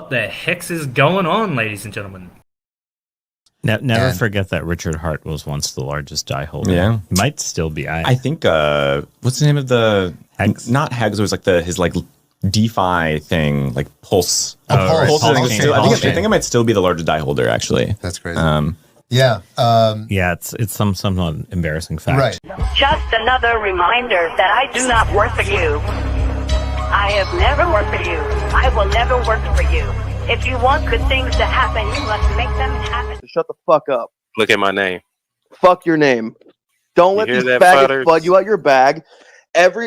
What the hex is going on, ladies and gentlemen? Never forget that Richard Hart was once the largest die holder. Yeah. Might still be. I think, what's the name of the... Hex? Not Hex, it was like his like DeFi thing, like Pulse. Pulse. I think it might still be the largest die holder, actually. That's crazy. Yeah, it's some somewhat embarrassing fact. Right. Just another reminder that I do not work for you. I have never worked for you. I will never work for you. If you want good things to happen, you must make them happen. Shut the fuck up. Look at my name. Fuck your name. Don't let these faggots flood you out your bag.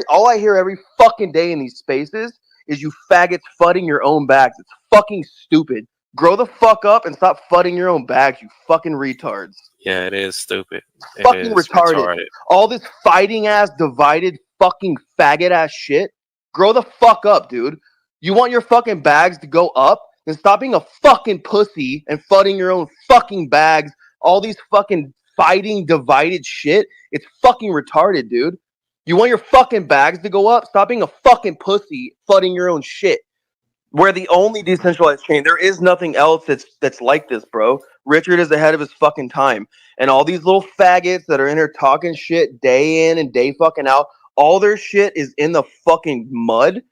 All I hear every fucking day in these spaces is you faggots fudding your own bags. It's fucking stupid. Grow the fuck up and stop fudding your own bags, you fucking retards. Yeah, it is stupid. Fucking retarded. All this fighting ass, divided, fucking faggot ass shit. Grow the fuck up, dude. You want your fucking bags to go up? Then stop being a fucking pussy and fudding your own fucking bags. All these fucking fighting, divided shit. It's fucking retarded, dude. You want your fucking bags to go up? Stop being a fucking pussy, fudding your own shit. We're the only decentralized chain. There is nothing else that's like this, bro. Richard is ahead of his fucking time. And all these little faggots that are in here talking shit day in and day fucking out, all their shit is in the fucking mud.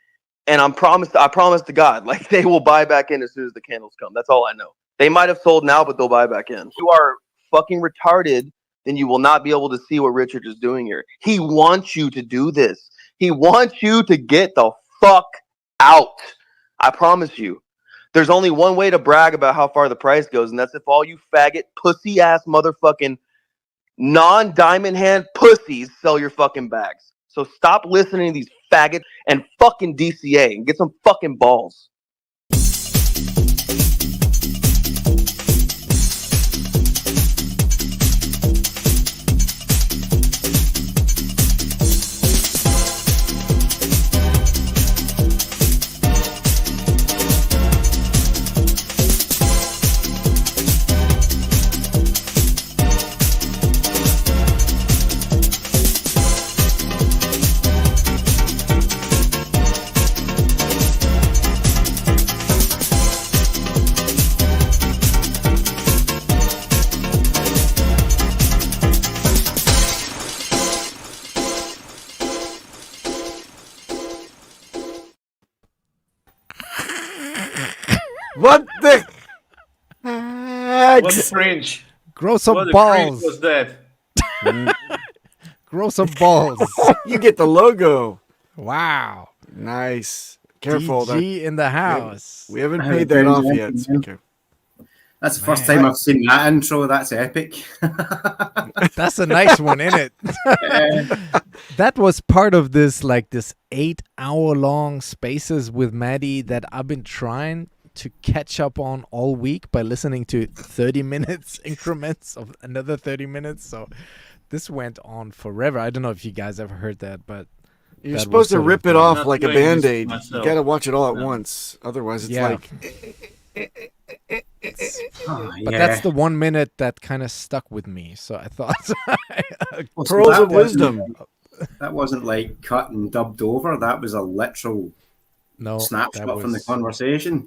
And I promise to God, like, they will buy back in as soon as the candles come. That's all I know. They might have sold now, but they'll buy back in. You are fucking retarded, then you will not be able to see what Richard is doing here. He wants you to do this. He wants you to get the fuck out. I promise you. There's only one way to brag about how far the price goes, and that's if all you faggot, pussy-ass motherfucking non-diamond hand pussies sell your fucking bags. So stop listening to these faggots and fucking DCA and get some fucking balls. What the What cringe? Grow some What balls. was that? Grow some balls. You get the logo. Wow. Nice. Careful. DeeGee in the house. We haven't paid that off yet. So that's the first time I've seen that intro. That's epic. That's a nice one, isn't it? That was part of this 8-hour-long spaces with Maddie that I've been trying to catch up on all week by listening to 30 minutes increments of another 30 minutes. So this went on forever. I don't know if you guys ever heard that, but you're supposed to rip it off like a Band-Aid. You gotta watch it all at once. Otherwise it's like but that's the 1 minute that kind of stuck with me. So I thought pearls of wisdom. That wasn't like cut and dubbed over. That was a literal snapshot from the conversation.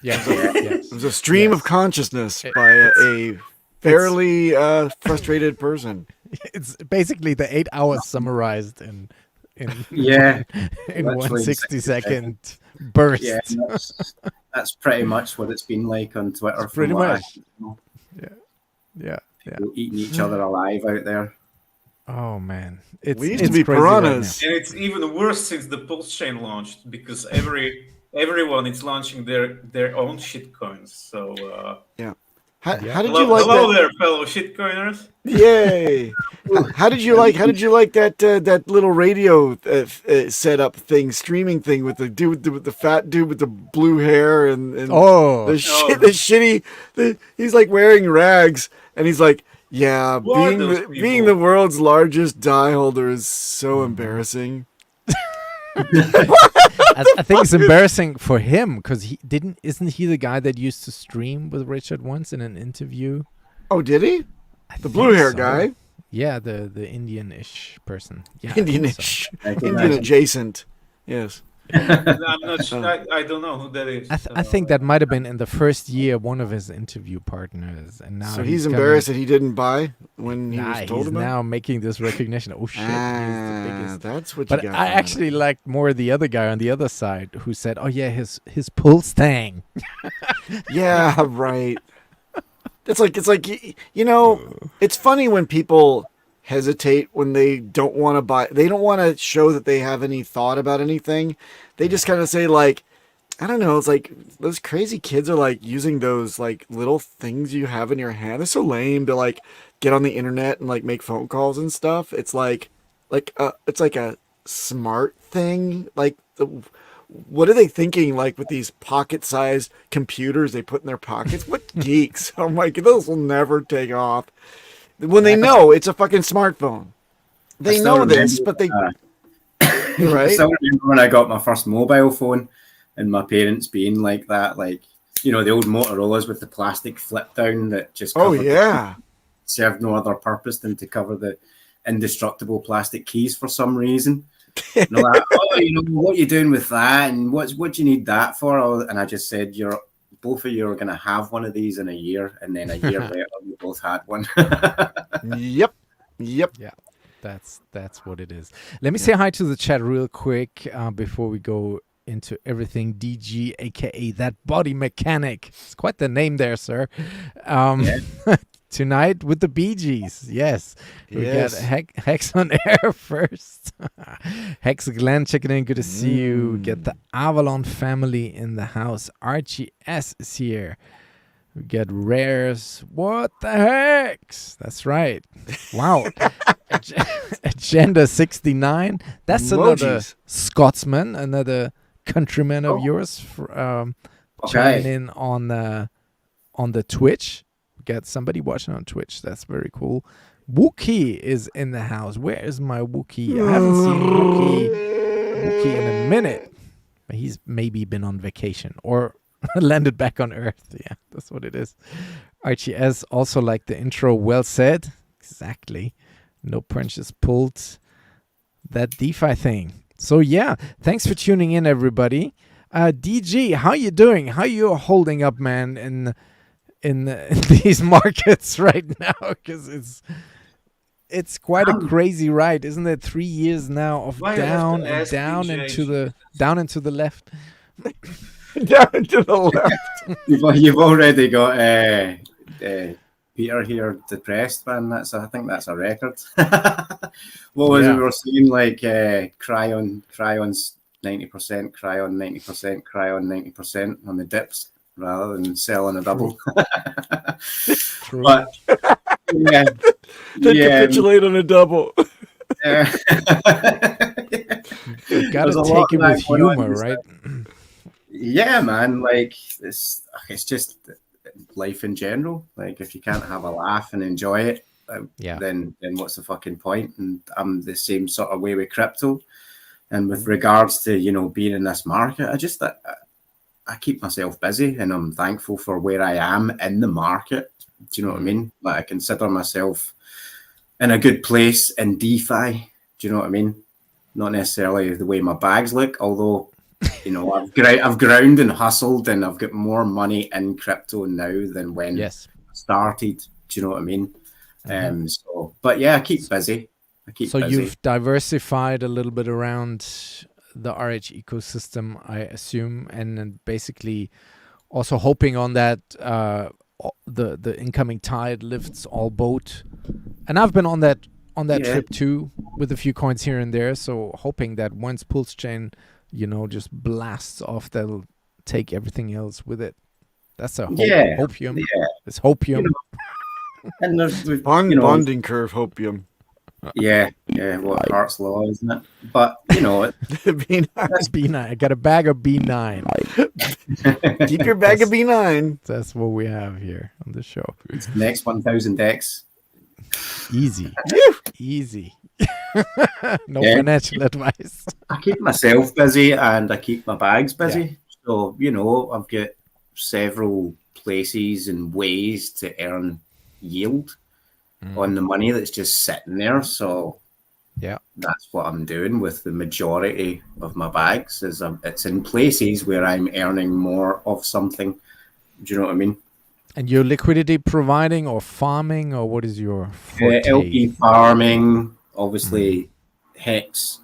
Yeah. It was a stream of consciousness by a fairly frustrated person. It's basically the 8 hours summarized in in 160-second burst. Yeah, that's pretty much what it's been like on Twitter. Pretty much. Yeah. People eating each other alive out there. Oh man, we used to be piranhas, and it's even worse since the Pulsechain launched because everyone is launching their own shitcoins. So yeah. How did you like hello there, fellow shitcoiners? Yay! How did you like that little radio setup thing, streaming thing with the dude with the fat dude with the blue hair and he's like wearing rags and he's like, yeah, being the world's largest die holder is so embarrassing. I think it's embarrassing for him because isn't he the guy that used to stream with Richard once in an interview? Oh, did he? The blue hair guy? Yeah, the Indian-ish person. Yeah, Indian-ish. Indian adjacent. Yes. I'm not sure. I don't know who that is. I think that might have been in the first year one of his interview partners, and now so he's embarrassed that he didn't buy when he was told he's about. now making this recognition. Oh shit, he's the biggest. That's what. But you got I actually liked more the other guy on the other side who said, "Oh yeah, his pulse thing." Yeah, right. It's like it's funny when people hesitate when they don't want to buy. They don't want to show that they have any thought about anything. They just kind of say like, I don't know. It's like those crazy kids are like using those like little things you have in your hand. They're so lame to like get on the internet and like make phone calls and stuff. It's it's like a smart thing. Like what are they thinking like with these pocket-sized computers they put in their pockets? What geeks? I'm like, those will never take off. When they know it's a fucking smartphone. They know this, but they... right? I still remember when I got my first mobile phone and my parents being like that, like, you know, the old Motorola's with the plastic flip down that just served no other purpose than to cover the indestructible plastic keys for some reason. And all that, what are you doing with that? And what do you need that for? And I just said, both of you are going to have one of these in a year. And then a year later, we both had one. Yep. Yeah, that's what it is. Let me say hi to the chat real quick before we go into everything. DeeGee, aka that BodyMechanic. It's quite the name there, sir. Tonight with the Bee Gees. Yes. We got Hex on air first. Hex Glenn checking in. Good to see you. We get the Avalon family in the house. Archie S is here. We get Rares. What the hex? That's right. Wow. Agenda 69. That's another Scotsman, another countryman of yours chiming in on the Twitch. We got somebody watching on Twitch. That's very cool. Wookie is in the house. Where is my Wookie? I haven't seen Wookie in a minute. He's maybe been on vacation or landed back on Earth. Yeah, that's what it is. Archie S also like the intro. Well said. Exactly. No punches pulled. That DeFi thing. So yeah, thanks for tuning in, everybody. DeeGee, how you doing? How you holding up, man, in these markets right now? Because it's quite a crazy ride, isn't it? 3 years now of down and down into the left. Down into the left. You've already got Peter here depressed, man. I think that's a record. What was it we were saying? Like Cryon's 90%, Cryon 90%, Cryon 90% on the dips rather than selling a double. True. But then capitulate on a double. You gotta take it with humor, right? Yeah, man. Like it's just life in general. Like if you can't have a laugh and enjoy it, then what's the fucking point? And I'm the same sort of way with crypto. And with regards to being in this market, I keep myself busy, and I'm thankful for where I am in the market. Do you know what I mean? Like I consider myself in a good place in DeFi. Do you know what I mean? Not necessarily the way my bags look, although I've ground and hustled, and I've got more money in crypto now than when I started. Do you know what I mean? But yeah, I keep busy. So you've diversified a little bit around the RH ecosystem, I assume, and then basically also hoping on that the incoming tide lifts all boat. And I've been on that trip too, with a few coins here and there. So hoping that once Pulsechain, just blasts off, they'll take everything else with it. That's a hopium. Yeah. It's hopium. And there's bonding curve hopium. Yeah, what Hart's law, isn't it? But B9. I got a bag of B9. Keep your bag of B9. That's what we have here on the show. Next 1000X. Easy. No financial advice. I keep myself busy and I keep my bags busy. So, I've got several places and ways to earn yield on the money that's just sitting there. So Yeah, that's what I'm doing with the majority of my bags. Is it's in places where I'm earning more of something. Do you know what I mean? and your liquidity providing or farming, or what is your forte? LP farming, obviously. Hex.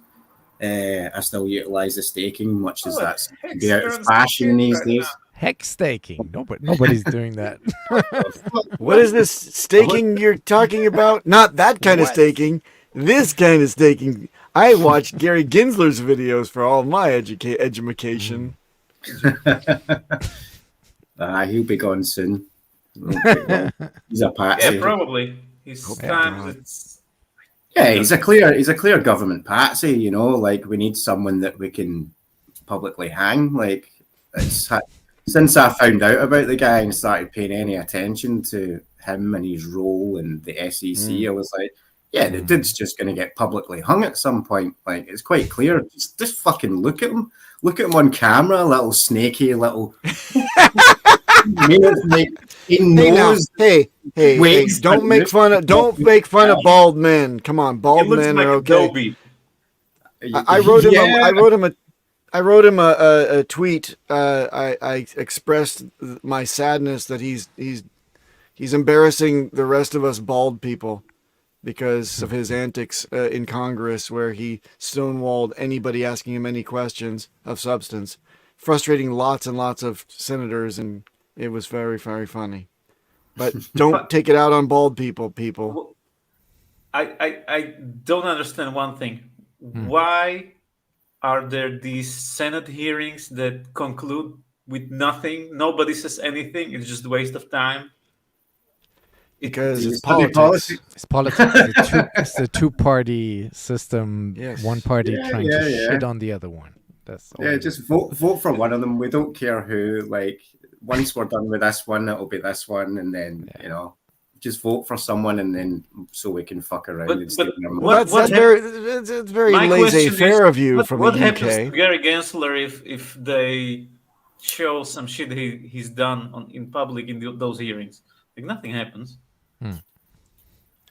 I still utilize the staking, much as that's out of fashion these days. Hex staking. Nobody's doing that. What is this staking you're talking about? Not that kind of staking. This kind of staking. I watch Gary Gensler's videos for all my education. He'll be gone soon. He's a patsy. Yeah, probably. His times it's. Yeah, he's a clear government patsy. You know, like we need someone that we can publicly hang. Like since I found out about the guy and started paying any attention to him and his role in the SEC, I was like, yeah, the dude's just going to get publicly hung at some point. Like it's quite clear. Just fucking look at him. Look at him on camera, little snaky, little. He knows. Hey, don't make fun of bald men. Come on, bald men are okay. I wrote him a tweet. I expressed my sadness that he's embarrassing the rest of us bald people because of his antics in Congress, where he stonewalled anybody asking him any questions of substance, frustrating lots and lots of senators, and it was very, very funny. But don't take it out on bald people. Well, I don't understand one thing. Why are there these Senate hearings that conclude with nothing? Nobody says anything. It's just a waste of time. Because it's politics. It's politics. It's a two-party system. Yes. One party trying to shit on the other one. That's all. Just vote for one of them. We don't care who. Like once we're done with this one, it'll be this one, and then just vote for someone, and then so we can fuck around. It's very laissez-faire of you from the UK. What happens to Gary Gensler if they show some shit he's done in public in those hearings? Like nothing happens.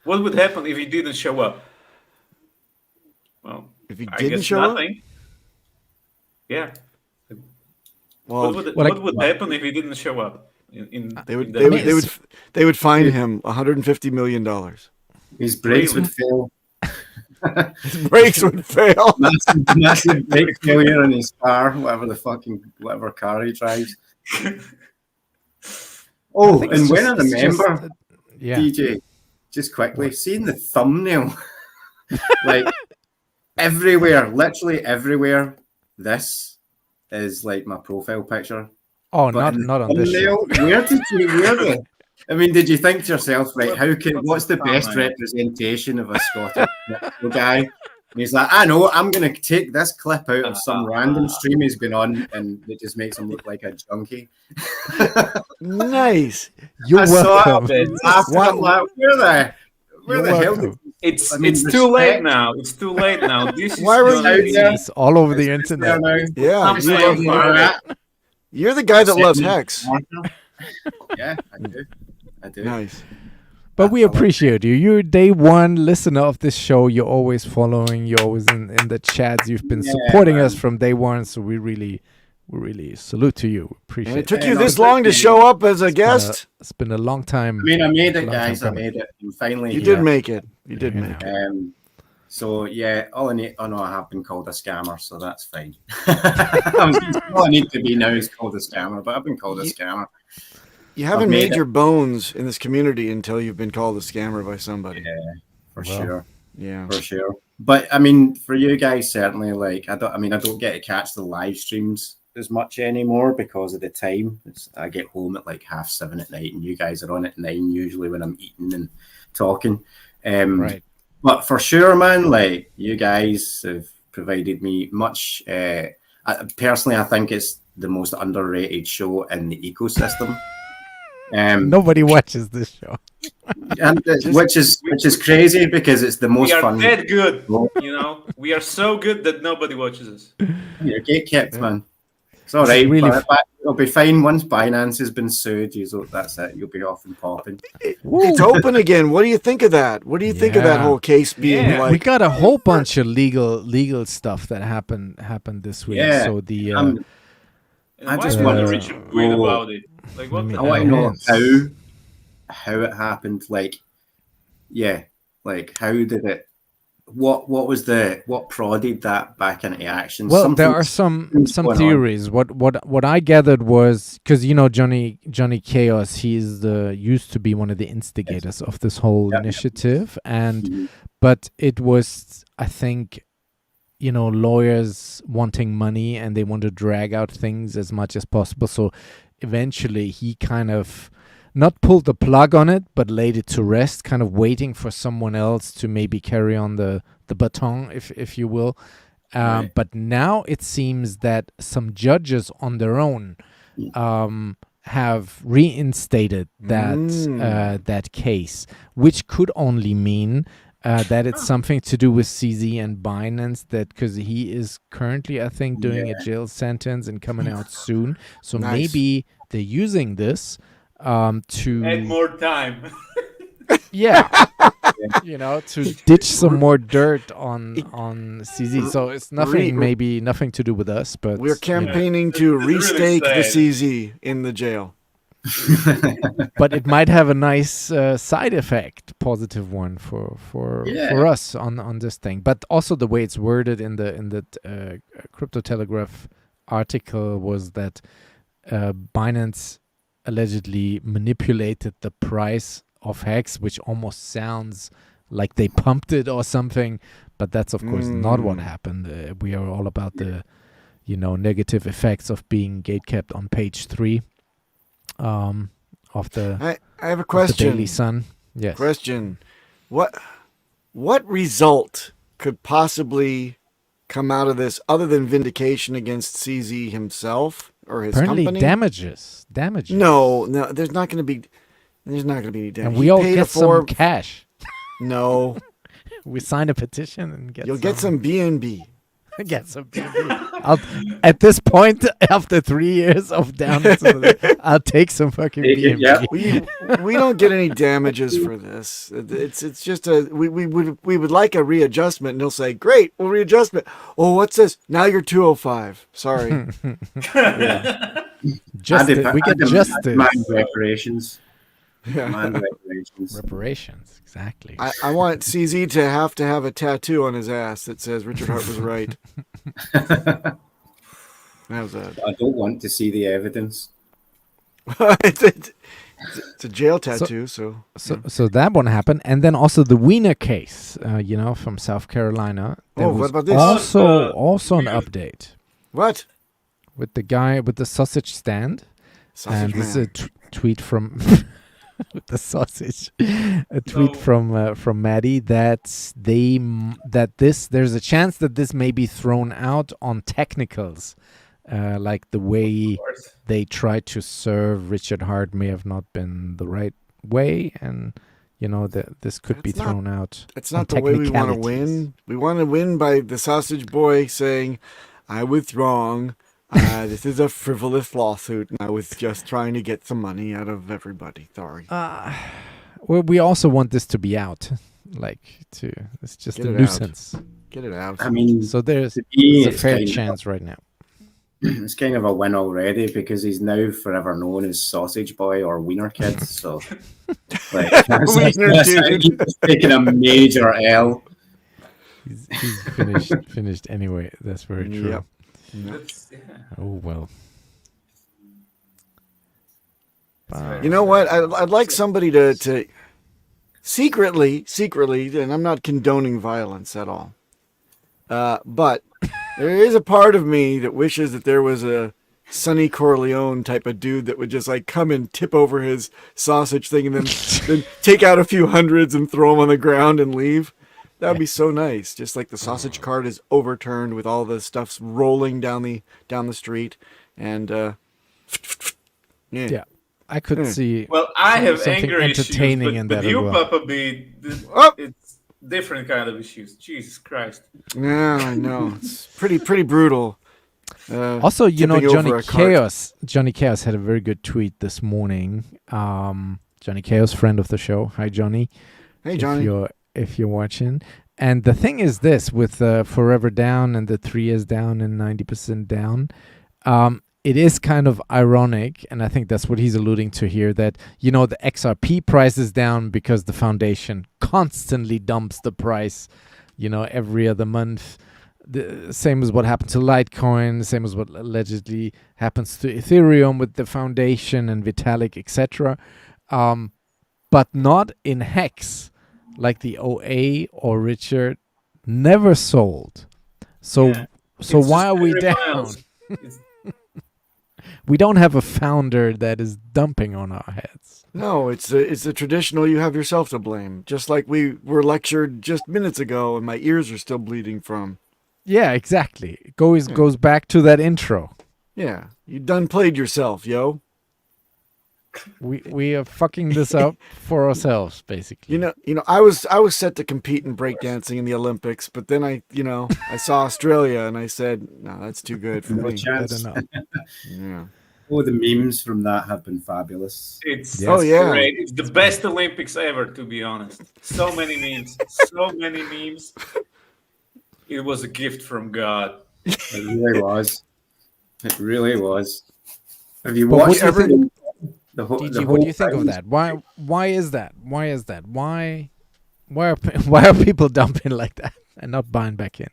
What would happen if he didn't show up? Well, if he didn't show nothing. up, yeah. Well, what would happen if he didn't show up? They would fine him $150 million. His brakes would fail. His brakes would fail. Massive brake failure in his car, whatever car he drives. Oh, and when I remember, DeeGee, just quickly, seeing the thumbnail, like everywhere, literally everywhere, this is like my profile picture. Oh, not on this show. Did you think to yourself, right, what's the best representation of a Scottish guy? And he's like, I know, I'm going to take this clip out of some random stream he's been on, and it just makes him look like a junkie. Nice. You're welcome. Where the hell? It's too late now. It's too late now. Why were you all over the internet? Yeah. You're the guy that loves Hex. Yeah, I do. Nice. But we appreciate you. You're day one listener of this show. You're always following. You're always in the chats. You've been supporting us from day one. So we really salute to you. Appreciate it. It took you this long to show up as a guest. It's been a long time. I made it, guys. I made it. And finally, you did make it. You did make it. So yeah, all I have been called a scammer, so that's fine. All I need to be now is called a scammer, but I've been called a scammer. You haven't made your bones in this community until you've been called a scammer by somebody. Yeah, for sure. Yeah, for sure. But for you guys, certainly, like I don't get to catch the live streams as much anymore because of the time. I get home at like 7:30 at night, and you guys are on at 9 usually when I'm eating and talking. Right. But for sure, man, like you guys have provided me much. Personally, I think it's the most underrated show in the ecosystem. Nobody watches this show, and which is crazy because it's the most fun. We are that good, we are so good that nobody watches us. You're gatekept, man. It's all right. really it'll be fine once Binance has been sued. That's it. You'll be off and popping. It's open again. What do you think of that? What do you think of that whole case being like? We got a whole bunch of legal stuff that happened this week. Yeah. So the I just want to read about it. Like, what I want to know how it happened. Like, yeah, like how did it? What prodded that back into action? Well, there are some theories. What I gathered was because Johnny Chaos, used to be one of the instigators of this whole initiative, and but it was, I think, lawyers wanting money and they want to drag out things as much as possible. So eventually he kind of not pulled the plug on it, but laid it to rest, kind of waiting for someone else to maybe carry on the baton, if you will. Right. But now it seems that some judges on their own have reinstated that case, which could only mean that it's something to do with CZ and Binance, because he is currently, I think, doing a jail sentence and coming out soon. So maybe they're using this to add more time. to ditch some more dirt on CZ. So it's nothing to do with us, but we're campaigning to restake the CZ in the jail. But it might have a nice side effect, positive one for us on this thing. But also the way it's worded in the Crypto Telegraph article was that Binance allegedly manipulated the price of HEX, which almost sounds like they pumped it or something, but that's of course not what happened. We are all about the negative effects of being gatekept on page 3 of the I have a question. The Daily Sun. Yes. Question. What result could possibly come out of this other than vindication against CZ himself or his Apparently company? Damages. No, there's not going to be any damage. And we all get some cash. No. We sign a petition and You'll get some BNB. Get some BNB. At this point, after 3 years of downloads, I'll take some fucking BNB. Yeah. We don't get any damages for this. It's just we would like a readjustment, and they'll say, "Great, we'll readjust it." Oh, what's this? Now you're 205. Sorry. We get justice. Reparations. Yeah. Reparations, exactly. I want CZ to have a tattoo on his ass that says Richard Hart was right. How's that? I don't want to see the evidence. It's a jail tattoo, so that one happened, and then also the Wiener case, from South Carolina. What about this? Also an update. What? With the guy with the sausage stand. Sausage This is man. a tweet from with the sausage. A tweet from Maddie there's a chance that this may be thrown out on technicals, like the way they tried to serve Richard Hart may have not been the right way, and this could be thrown out. It's not the way we want to win. We want to win by the sausage boy saying, "I was wrong. This is a frivolous lawsuit, and I was just trying to get some money out of everybody. Sorry." Well, we also want this to be out. It's just a nuisance. Get it out. I mean, so there's a fair chance right now. It's kind of a win already because he's now forever known as Sausage Boy or Wiener Kid. So, he's taking a major L. He's finished anyway. That's very true. Yep. Oh well. You know what? I'd like somebody to secretly, and I'm not condoning violence at all, but there is a part of me that wishes that there was a Sonny Corleone type of dude that would just come and tip over his sausage thing and then take out a few hundreds and throw them on the ground and leave. That would be so nice. Just like the sausage cart is overturned with all the stuffs rolling down the street, and yeah, I could see. Well, I have something anger entertaining issues, in but that you, as well. Papa B, it's different kind of issues. Jesus Christ. Yeah, I know. It's pretty brutal. Also, Johnny over a cart. Johnny Chaos had a very good tweet this morning. Johnny Chaos, friend of the show. Hi, Johnny. Hey, Johnny. If you're watching. And the thing is this, with Forever Down and the 3 years down and 90% down, it is kind of ironic, and I think that's what he's alluding to here, that, the XRP price is down because the foundation constantly dumps the price, every other month. The same as what happened to Litecoin, same as what allegedly happens to Ethereum with the foundation and Vitalik, etc. But not in Hex, like the OA or Richard never sold. So why are we down? We don't have a founder that is dumping on our heads. No, it's a traditional you have yourself to blame. Just like we were lectured just minutes ago and my ears are still bleeding from. Yeah, exactly. It goes back to that intro. Yeah, you done played yourself, yo. We are fucking this up for ourselves, basically. I was set to compete in breakdancing in the Olympics, but then I saw Australia and I said, no, that's too good for me. Yeah. Oh, the memes from that have been fabulous. It's great. It's the best Olympics ever, to be honest. So many memes. It was a gift from God. It really was. It really was. Have you watched everything? What do you think of that? Why is that? Why are people dumping like that and not buying back in?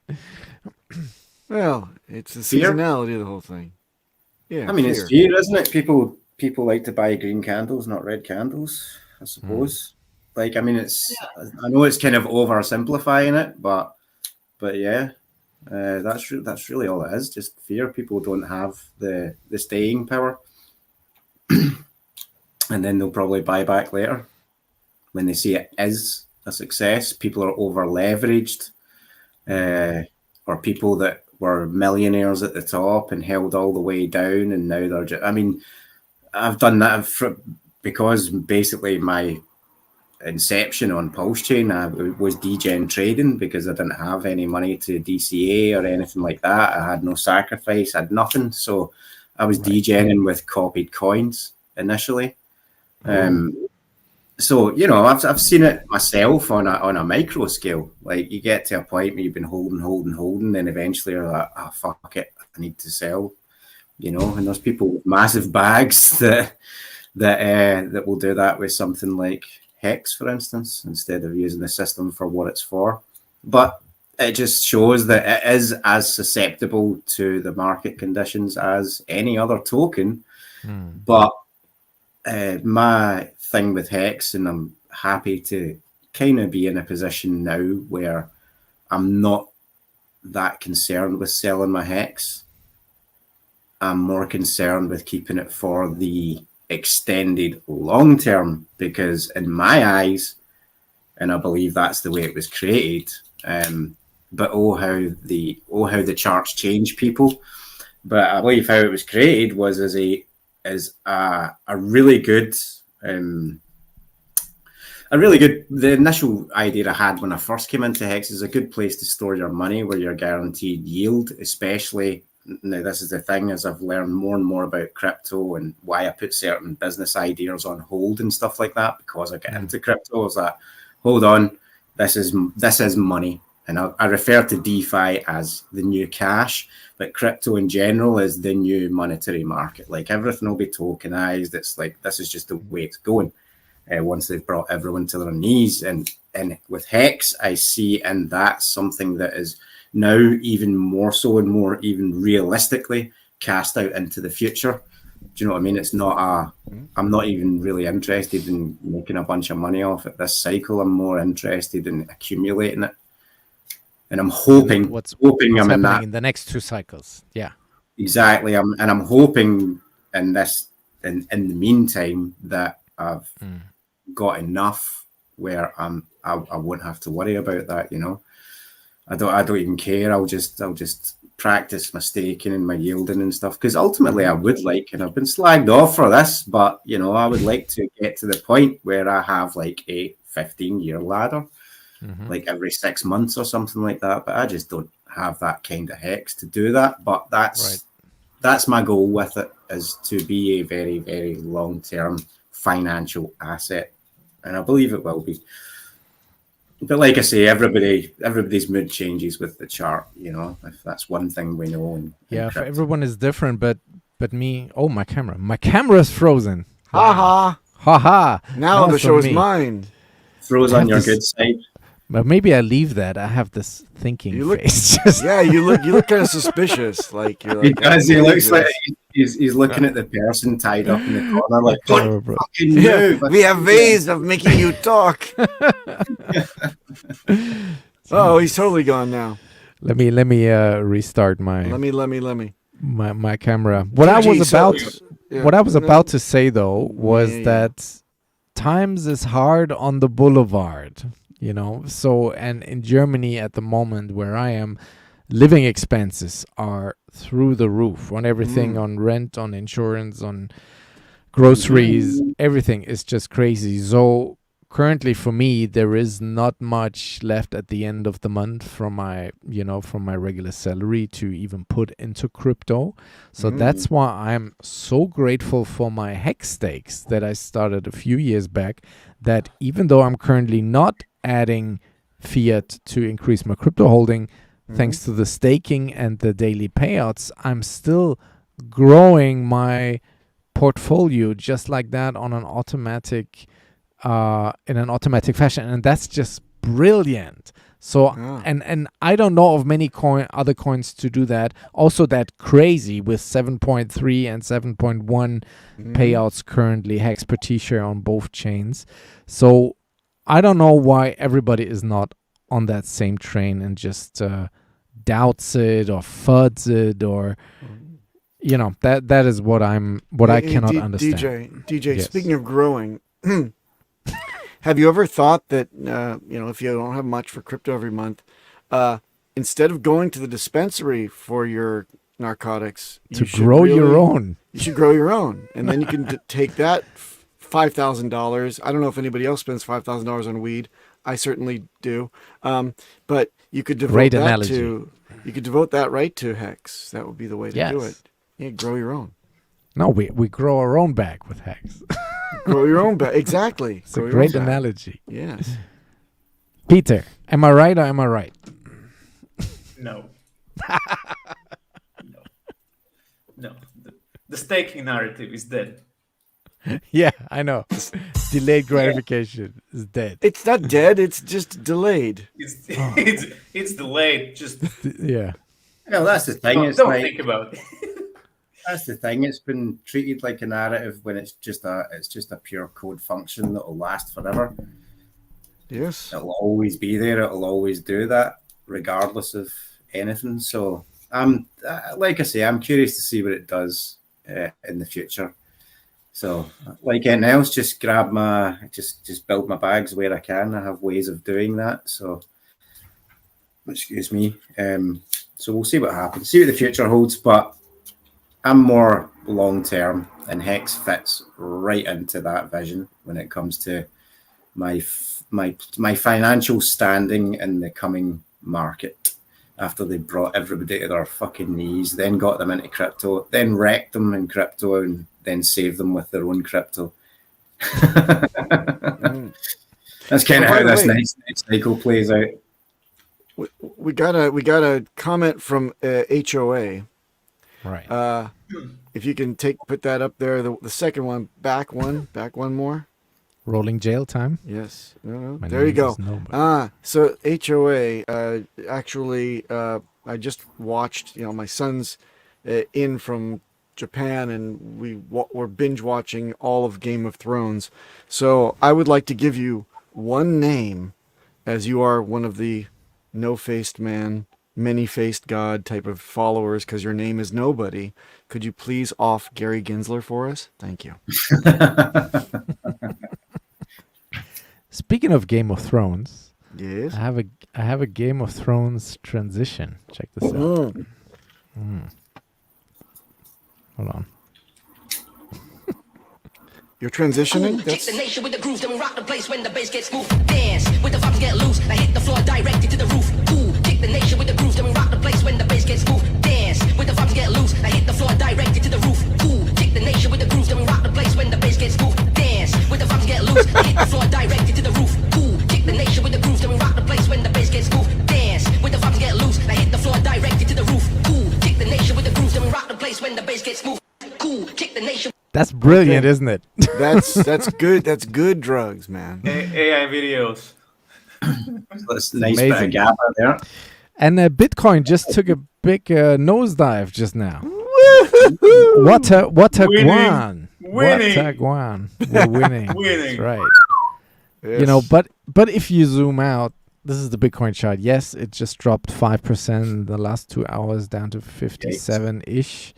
Well, it's the seasonality of the whole thing. Yeah, I mean, it's fear, isn't it? People like to buy green candles, not red candles, I suppose. I know it's kind of oversimplifying it, but yeah, that's really all it is. Just fear. People don't have the staying power. And then they'll probably buy back later when they see it is a success. People are over leveraged, or people that were millionaires at the top and held all the way down, and now they're just. I mean, I've done that because basically my inception on Pulsechain was degen trading because I didn't have any money to DCA or anything like that. I had no sacrifice, I had nothing, so I was degening with copied coins initially. So I've seen it myself on a micro scale. Like, you get to a point where you've been holding, then eventually you're like, oh, fuck it, I need to sell. And there's people with massive bags that will do that with something like Hex, for instance, instead of using the system for what it's for. But it just shows that it is as susceptible to the market conditions as any other token. But my thing with Hex, and I'm happy to kind of be in a position now where I'm not that concerned with selling my Hex. I'm more concerned with keeping it for the extended long term, because in my eyes, and I believe that's the way it was created, but how the charts change people. But I believe how it was created was as a really good the initial idea I had when I first came into Hex is a good place to store your money where you're guaranteed yield, especially now. This is the thing, as I've learned more and more about crypto and why I put certain business ideas on hold and stuff like that, because I get into crypto, is that, hold on, this is money. And I refer to DeFi as the new cash, but crypto in general is the new monetary market. Like, everything will be tokenized. It's like, this is just the way it's going once they've brought everyone to their knees. And with Hex, I see in that something that is now even more so and more even realistically cast out into the future. Do you know what I mean? It's not I'm not even really interested in making a bunch of money off it this cycle. I'm more interested in accumulating it. And I'm hoping, what's I'm in that in the next 2 cycles. Yeah, exactly. I'm hoping in the meantime that I've got enough where I won't have to worry about that. I don't even care. I'll just practice my staking and my yielding and stuff, because ultimately I would like, and I've been slagged off for this, but I would like to get to the point where I have like a 15-year ladder. like every 6 months or something like that. But I just don't have that kind of hex to do that. But that's my goal with it, is to be a very, very long-term financial asset, and I believe it will be. But like I say, everybody's mood changes with the chart. You know, if that's one thing we know. For everyone is different, but me. Oh, my camera is frozen. Ha ha. Now the show is mine. Froze on your good side. But maybe I leave that. I have this thinking face. You look kind of suspicious. Like you're like, he looks like he's looking at the person tied up in the corner, like, don't fucking move. We have ways of making you talk. Oh, he's totally gone now. Let me restart my. Let me. My camera. What I was about to say though was that times is hard on the boulevard. You know, so, and in Germany at the moment where I am, living expenses are through the roof on everything, on rent, on insurance, on groceries, everything is just crazy. So currently for me, there is not much left at the end of the month from my regular salary to even put into crypto. So that's why I'm so grateful for my HEX stakes that I started a few years back, that even though I'm currently not adding fiat to increase my crypto holding, thanks to the staking and the daily payouts, I'm still growing my portfolio just like that on an automatic in an automatic fashion, and that's just brilliant. So and I don't know of many other coins to do that, also that crazy with 7.3 and 7.1 payouts currently, hex per T-shirt on both chains. So I don't know why everybody is not on that same train and just doubts it or fuds it, or that is what I cannot understand. DeeGee, yes. Speaking of growing, have you ever thought that if you don't have much for crypto every month, instead of going to the dispensary for your narcotics, you should grow your own. You should grow your own, and then you can take that $5,000. I don't know if anybody else spends $5,000 on weed. I certainly do. But you could devote that right to Hex. That would be the way to do it. Yeah, grow your own. No, we grow our own bag with Hex. Grow your own bag. Exactly. It's a great analogy. Yes. Peter, am I right or am I right? No. No. The staking narrative is dead. Yeah, I know. Delayed gratification is dead. It's not dead. It's just delayed. It's delayed. Just yeah. Well, that's the thing. Don't think about it. That's the thing. It's been treated like a narrative when it's just a pure code function that will last forever. Yes, it'll always be there. It'll always do that, regardless of anything. So like I say, I'm curious to see what it does in the future. So, like anything else, just build my bags where I can. I have ways of doing that. So, excuse me. So we'll see what happens. See what the future holds. But I'm more long term, and Hex fits right into that vision when it comes to my financial standing in the coming market. After they brought everybody to their fucking knees, then got them into crypto, then wrecked them in crypto, and then saved them with their own crypto. That's kind of how this next cycle plays out. We got a comment from HOA. Right. If you can put that up there, the second one, back one more. Rolling jail time. Yes. There you go. So HOA. Actually, I just watched. My son's in from Japan, and we're binge watching all of Game of Thrones. So I would like to give you one name, as you are one of the no-faced man, many-faced God type of followers, because your name is Nobody. Could you please off Gary Gensler for us? Thank you. Speaking of Game of Thrones, yes, I have a Game of Thrones transition. Check this out. Hold on. You're transitioning? Kick the nation with the grooves, then we rock the place when the bass gets smooth. Dance with the vibes get loose. I hit the floor directly to the roof. Ooh, kick the nation with the grooves, then we rock the place when the bass gets smooth. Dance with the vibes get loose. I hit the floor directly to the roof. Ooh, kick the nation with the grooves, then we rock the place when the bass gets smooth. Dance with the vibes get loose. I hit the floor directly to the roof. Ooh, kick the nation with the grooves, then we rock the place when the bass gets smooth. Dance with the vibes get loose. I hit the floor directly to the roof. Ooh, kick the nation with the grooves, then we rock the place when the bass gets smooth. Cool, kick the nation. That's brilliant, isn't it? That's good. That's good drugs, man. AI videos. That's nice bit of gabba there. And Bitcoin just took a big nosedive just now. What a guan. Winning. What a guan. We're winning. Winning. That's right. Yes. You know, but if you zoom out, this is the Bitcoin chart. Yes, it just dropped 5% in the last 2 hours down to 57-ish.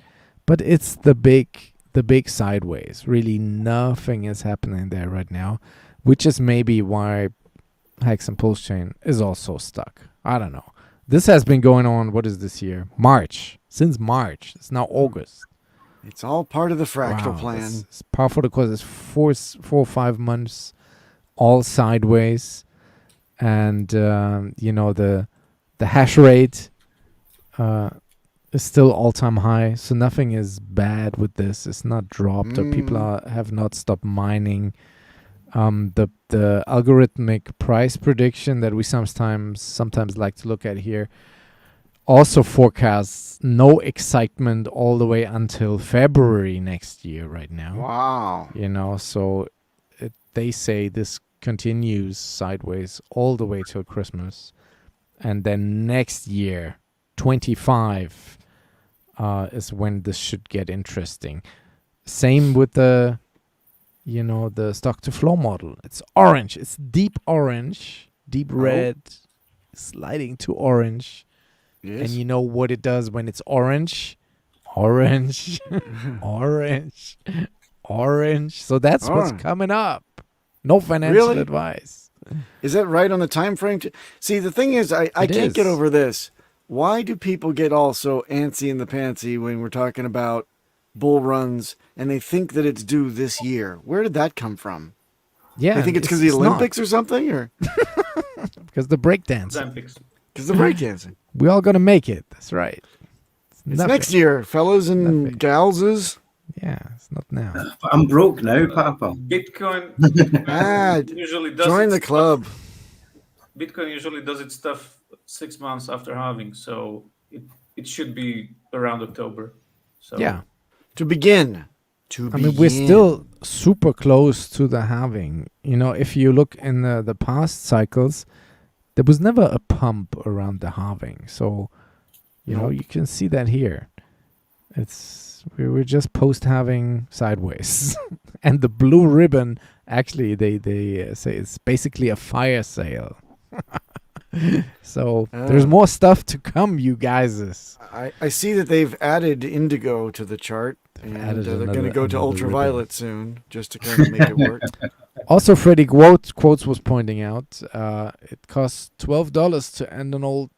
But it's the big sideways. Really nothing is happening there right now, which is maybe why Hex and Pulschain is also stuck. I don't know. This has been going on, what is this year? March. Since March. It's now August. It's all part of the fractal plan. It's powerful because it's 4 or 5 months all sideways. And, you know, the hash rate is still all-time high. So nothing is bad with this. It's not dropped or people have not stopped mining. The algorithmic price prediction that we sometimes like to look at here also forecasts no excitement all the way until February next year right now. Wow. You know, so they say this continues sideways all the way till Christmas. And then next year, 25, is when this should get interesting. Same with the stock to flow model. It's orange. It's deep orange, deep red, sliding to orange. Yes. And you know what it does when it's orange? Orange, orange, orange. So that's what's coming up. No financial advice. Is that right on the time frame? See, the thing is, I can't get over this. Why do people get all so antsy in the pantsy when we're talking about bull runs and they think that it's due this year? Where did that come from? Yeah, they think it's because of the Olympics or something, or because the breakdancing. Olympics. Because the breakdancing. We all gonna make it. That's right. It's next year, fellas and galses. Yeah, it's not now. But I'm broke now, Papa. Bitcoin usually does join the club. Bitcoin usually does its stuff 6 months after halving, so it should be around October. So yeah, to begin. I mean, we're still super close to the halving. You know, if you look in the past cycles, there was never a pump around the halving. So, you know, you can see that here. We were just post-halving sideways. And the blue ribbon, actually, they say it's basically a fire sale. So there's more stuff to come, you guys. I see that they've added indigo to the chart. And they're going to go to ultraviolet soon, just to kind of make it work. Also, Freddie Quotes was pointing out, it costs $12 to end an old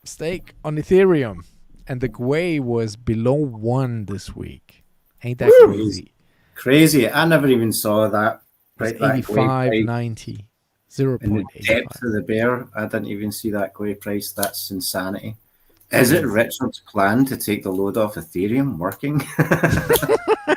stake on Ethereum. And the Gwei was below 1 this week. Ain't that crazy? Crazy. I never even saw that. Right, 85.90. 0.85. In the depth of the bear, I didn't even see that Gwei price. That's insanity. Is it Richard's plan to take the load off Ethereum working?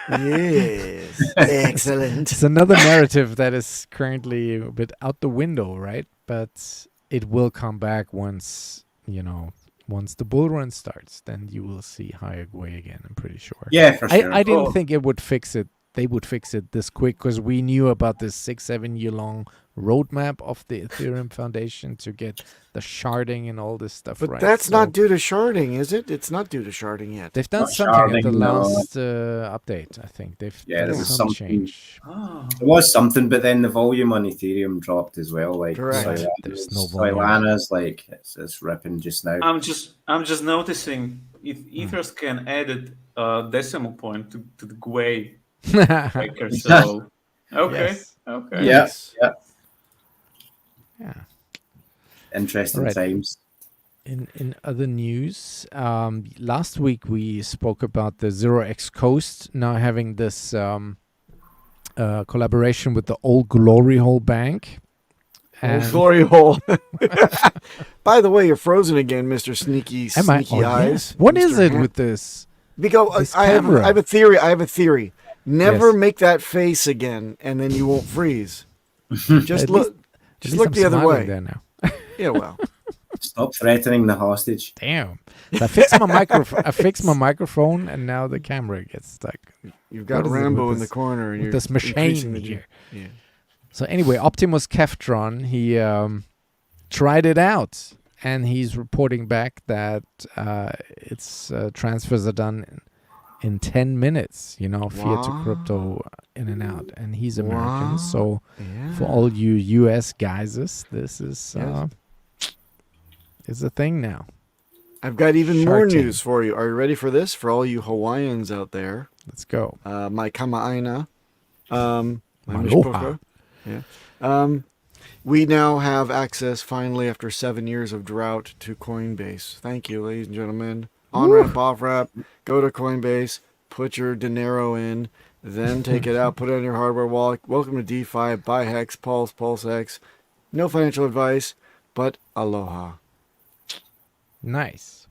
Yes. Excellent. It's another narrative that is currently a bit out the window, right? But it will come back once the bull run starts. Then you will see higher Gwei again, I'm pretty sure. Yeah, for sure. I didn't think it would fix it. They would fix it this quick because we knew about this 6-7 year long roadmap of the Ethereum Foundation to get the sharding and all this stuff. But that's not due to sharding, is it? It's not due to sharding yet. They've done something at the last update, I think. There was some something. change. There was something, but then the volume on Ethereum dropped as well. Like, correct. There's no volume. Solana's like it's ripping just now. I'm just noticing Ethers can add a decimal point to the Gwei breaker. So okay, yes. okay, yes, yeah. Interesting times. In other news, last week we spoke about the 0x Coast now having this collaboration with the Old Glory Hole Bank. Old Glory Hole. By the way, you're frozen again, Mr. Sneaky Eyes. Yeah. What is it with this? Because I have a theory. I have a theory. Never make that face again, and then you won't freeze. Just look the other way. There now. Yeah, well. Stop threatening the hostage. Damn. So I fixed my microphone. I fixed my microphone, and now the camera gets stuck. You've got Rambo in the corner, and you're this machine here. Yeah. So anyway, Optimus Keftron, he tried it out, and he's reporting back that its transfers are done in 10 minutes. You know, fiat to crypto, in and out. And he's American, so for all you U.S. guys, this is a thing now. I've got even more news for you. Are you ready for this? For all you Hawaiians out there, let's go. My kama'aina, my Aloha. Yeah. We now have access, finally, after 7 years of drought, to Coinbase. Thank you, ladies and gentlemen. On-ramp, off-ramp, go to Coinbase, put your dinero in, then take it out, put it on your hardware wallet. Welcome to DeFi, buy Hex, Pulse Hex. No financial advice, but aloha. Nice.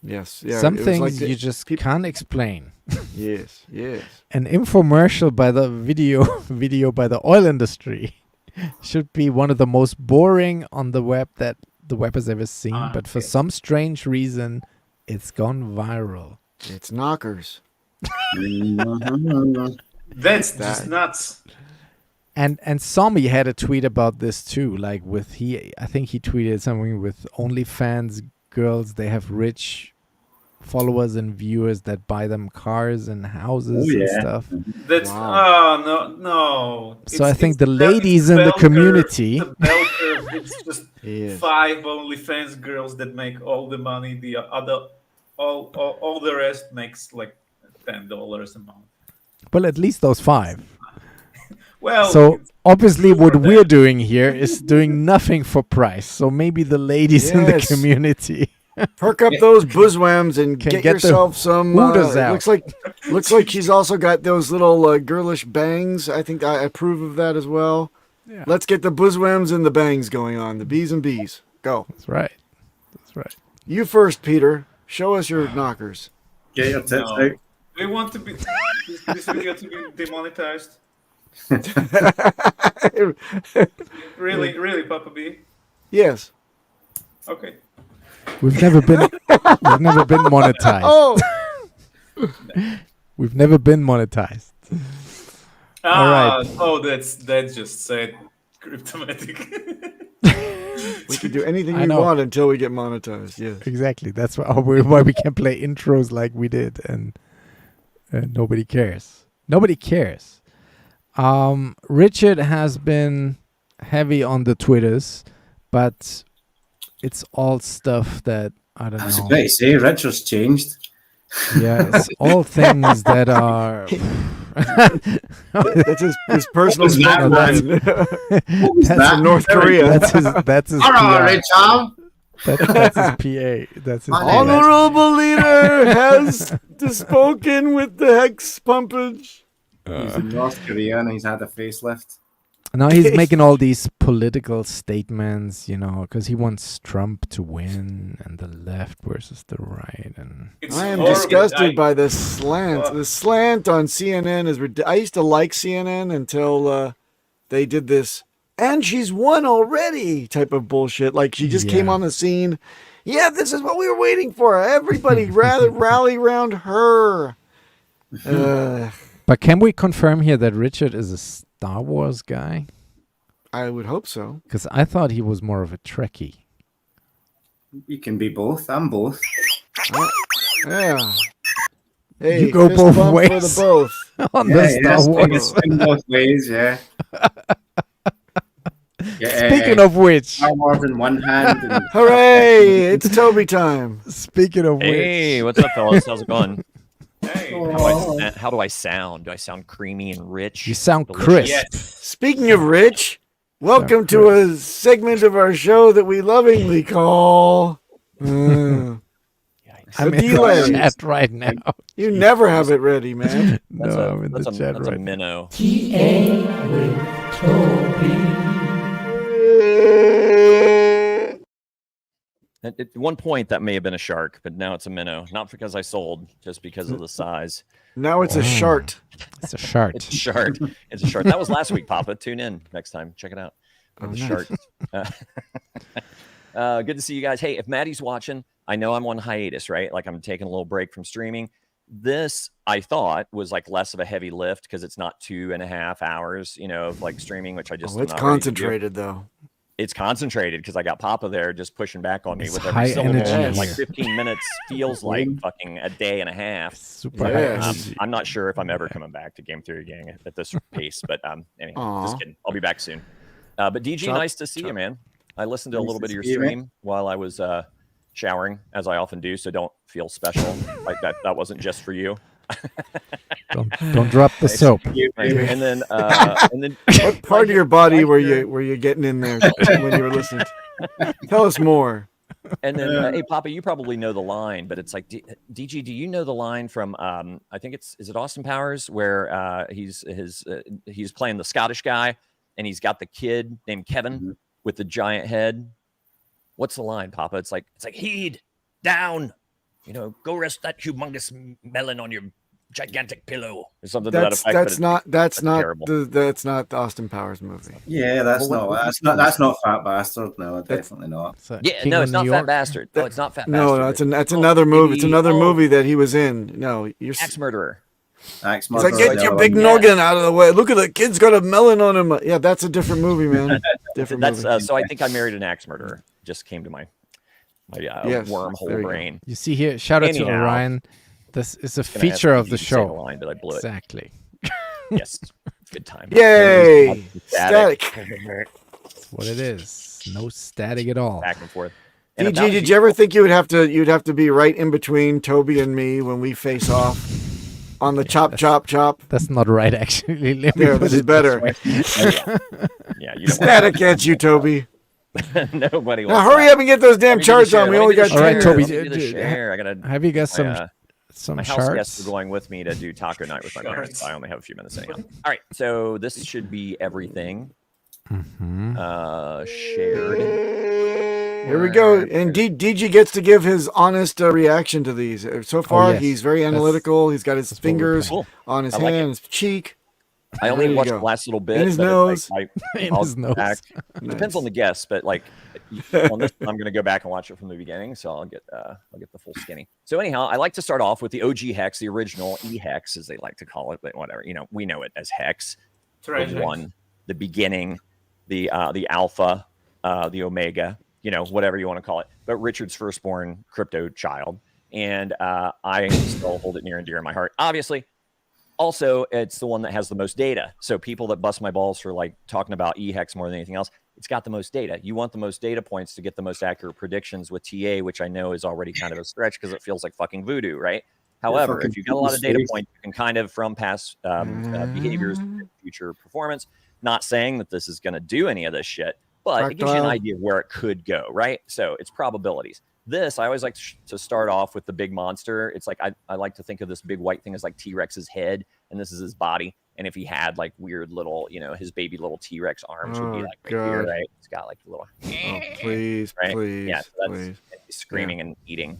Yes. Yeah, some things you just can't explain. Yes. An infomercial by the video by the oil industry should be one of the most boring on the web that the web has ever seen, but for some strange reason, it's gone viral. It's knockers. That's just nuts. And Somi had a tweet about this too, like I think he tweeted something with OnlyFans girls, they have rich followers and viewers that buy them cars and houses and stuff. That's no. So I think the ladies in the community. The bell curve, it's just 5 OnlyFans girls that make all the money. The other, all the rest makes like $10 a month. Well, at least those 5. Well, so obviously what we're doing here is doing nothing for price. So maybe the ladies in the community perk up those buzzwams and get yourself some. Out. Looks like she's also got those little girlish bangs. I think I approve of that as well. Yeah. Let's get the buzzwams and the bangs going on. The B's and B's. Go. That's right. You first, Peter. Show us your knockers. Get your tits out. We want to be this video to be demonetized. really, Papa B? Yes. Okay. We've never been monetized. Oh. We've never been monetized. All right. Oh, that just said Cryptomatic. We can do anything we want until we get monetized. Yes. Exactly. That's why we can play intros like we did, and nobody cares. Nobody cares. Richard has been heavy on the Twitters, but it's all stuff that I don't know. I was about to say, Richard's changed. Yeah, it's all things that are. That's his personal that that's in North Korea. That's his Hello, PA. Richard. That's his PA. That's his honorable leader has spoken with the Hex Pumpage. He's in North Korea and he's had a facelift. Now he's making all these political statements, because he wants Trump to win and the left versus the right. And I am disgusted by this slant. The slant on CNN is ridiculous. I used to like CNN until they did this, and she's won already type of bullshit. Like she just came on the scene. Yeah, this is what we were waiting for. Everybody rather rally around her. But can we confirm here that Richard is a Star Wars guy? I would hope so. Because I thought he was more of a Trekkie. You can be both. I'm both. Yeah. Hey, you go both ways for the both. on the Star Wars. Both ways, yeah. Speaking of which, Star Wars in one hand. And hooray! It's Toby time. Speaking of which, hey, what's up, fellas? How's it going? Hey. How do I sound? Do I sound creamy and rich? You sound delicious? crisp. Speaking of rich, welcome to a segment of our show that we lovingly call I'm in delay. the chat right now. You never have it ready, man. I'm in the chat that's right a minnow. At one point, that may have been a shark, but now it's a minnow. Not because I sold, just because of the size. Now it's a shart. It's a shart. It's a shart. It's a shart. That was last week, Papa. Tune in next time. Check it out. The shart. Good to see you guys. Hey, if Maddie's watching, I know I'm on hiatus, right? Like I'm taking a little break from streaming. This, I thought, was like less of a heavy lift because it's not 2.5 hours, of like streaming, which I just. It's concentrated though. It's concentrated because I got Papa there just pushing back on me with high every syllable. energy. Like 15 minutes feels like fucking a day and a half. Super high energy. I'm not sure if I'm ever coming back to Game Theory Gang at this pace, but anyway, just kidding. I'll be back soon. But DeeGee, nice to see you, man. I listened to a little bit of your stream while I was showering, as I often do, so don't feel special. Like that wasn't just for you. Don't drop the soap. And then what part of your body were you getting in there when you were listening? Tell us more. And then, hey, Papa, you probably know the line, but it's like, DeeGee, do you know the line from? I think is it Austin Powers, where he's playing the Scottish guy, and he's got the kid named Kevin with the giant head. What's the line, Papa? It's like heed down. Go rest that humongous melon on your gigantic pillow or something to that effect. That's not the Austin Powers movie. Yeah, that's not Fat Bastard. No, definitely not. No, it's not Fat Bastard. No, it's not Fat Bastard. No, that's another movie. It's another movie that he was in. No, you're Axe Murderer. Axe Murderer. It's like, get your big noggin out of the way. Look at the kid's got a melon on him. Yeah, that's a different movie, man. Movie. So I think I married an axe murderer. Just came to my wormhole brain. You see here, shout out to Orion. This is a feature of the show. Line, but I blew it. Exactly. Yes. Good time. Yay! Static. That's what it is. No static at all. Back and forth. DeeGee, did you ever think you'd have to be right in between Toby and me when we face off on the chop? That's not right, actually. There, this is better. Yeah, you don't static at you, Toby. Nobody. Now hurry up and get those damn charts on. We only got 10 minutes. All right, Toby. I gotta have you got some my house charts? guests are going with me to do taco night with my parents. I only have a few minutes anyhow. All right, so this should be everything. Shared. Here we go. And DeeGee gets to give his honest reaction to these. So far, he's very analytical. He's got his fingers on his hand, his cheek. I only watched the last little bit. In his nose. In his nose. Nice. Depends on the guest, but like on this, I'm going to go back and watch it from the beginning, so I'll get the full skinny. So anyhow, I like to start off with the OG hex, the original hex, as they like to call it, but whatever. We know it as hex. Right, the one, the beginning, the alpha, the omega. Whatever you want to call it. But Richard's firstborn crypto child, and I still hold it near and dear in my heart. Obviously. Also, it's the one that has the most data. So people that bust my balls for like talking about hex more than anything else, it's got the most data. You want the most data points to get the most accurate predictions with TA, which I know is already kind of a stretch because it feels like fucking voodoo, right? However, if you've got a lot of data points, you can kind of from past behaviors, future performance, not saying that this is going to do any of this shit, but it gives you an idea of where it could go, right? So it's probabilities. This, I always like to start off with the big monster. It's like I like to think of this big white thing as like T-Rex's head, and this is his body. And if he had like weird little, his baby little T-Rex arms would be like right here, right? It's got like a little. Please, right? please, yeah, so that's please. Screaming and eating,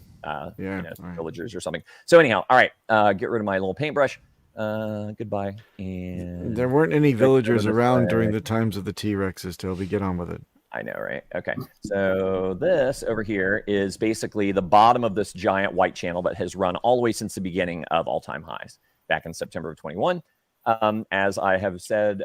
villagers or something. So anyhow, all right, get rid of my little paintbrush. Goodbye. And there weren't any villagers around during the times of the T-Rexes, Toby. Get on with it. I know, right? Okay. So this over here is basically the bottom of this giant white channel that has run all the way since the beginning of all-time highs back in September of 21. As I have said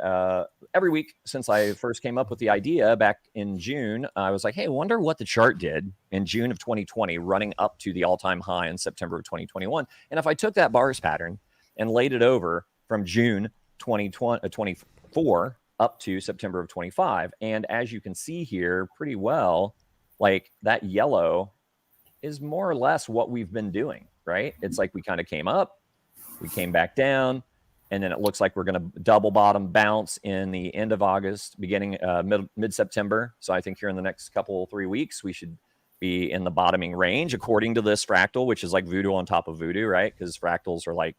every week since I first came up with the idea back in June, I was like, hey, I wonder what the chart did in June of 2020 running up to the all-time high in September of 2021. And if I took that bars pattern and laid it over from June 2024 up to September of 25. And as you can see here pretty well, like that yellow is more or less what we've been doing, right? It's like we kind of came up, we came back down, and then it looks like we're going to double bottom bounce in the end of August, beginning mid-September. So I think here in the next 3 weeks, we should be in the bottoming range, according to this fractal, which is like voodoo on top of voodoo, right? Because fractals are like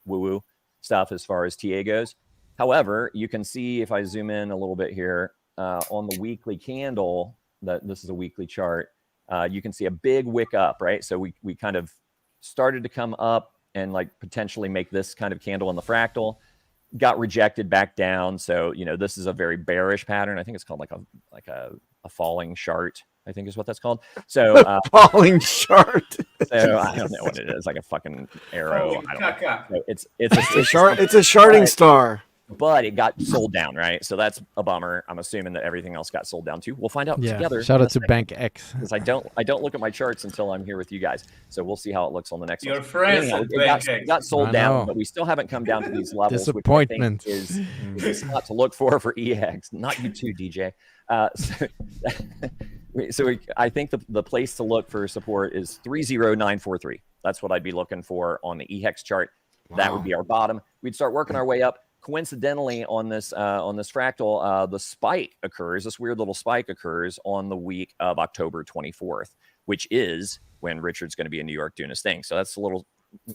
woo-woo stuff as far as TA goes. However, you can see if I zoom in a little bit here on the weekly candle, that this is a weekly chart, you can see a big wick up, right? So we kind of started to come up and like potentially make this kind of candle in the fractal, got rejected back down. So, you know, this is a very bearish pattern. I think it's called like a falling chart, I think is what that's called. So falling chart. So I don't know what it is, like a fucking arrow. I don't know. So it's a sharding star. But it got sold down, right? So that's a bummer. I'm assuming that everything else got sold down too. We'll find out together. Shout out to Bank X. Because I don't look at my charts until I'm here with you guys. So we'll see how it looks on the next one. Your friends Anyhow, at Bank X. it got sold down, but we still haven't come down to these levels. Disappointment. Which I think is not to look for EHEX. Not you too, DJ. I think the place to look for support is 30943. That's what I'd be looking for on the EHEX chart. Wow. That would be our bottom. We'd start working our way up. Coincidentally, on this fractal, the spike occurs. This weird little spike occurs on the week of October 24th, which is when Richard's going to be in New York doing his thing. So that's a little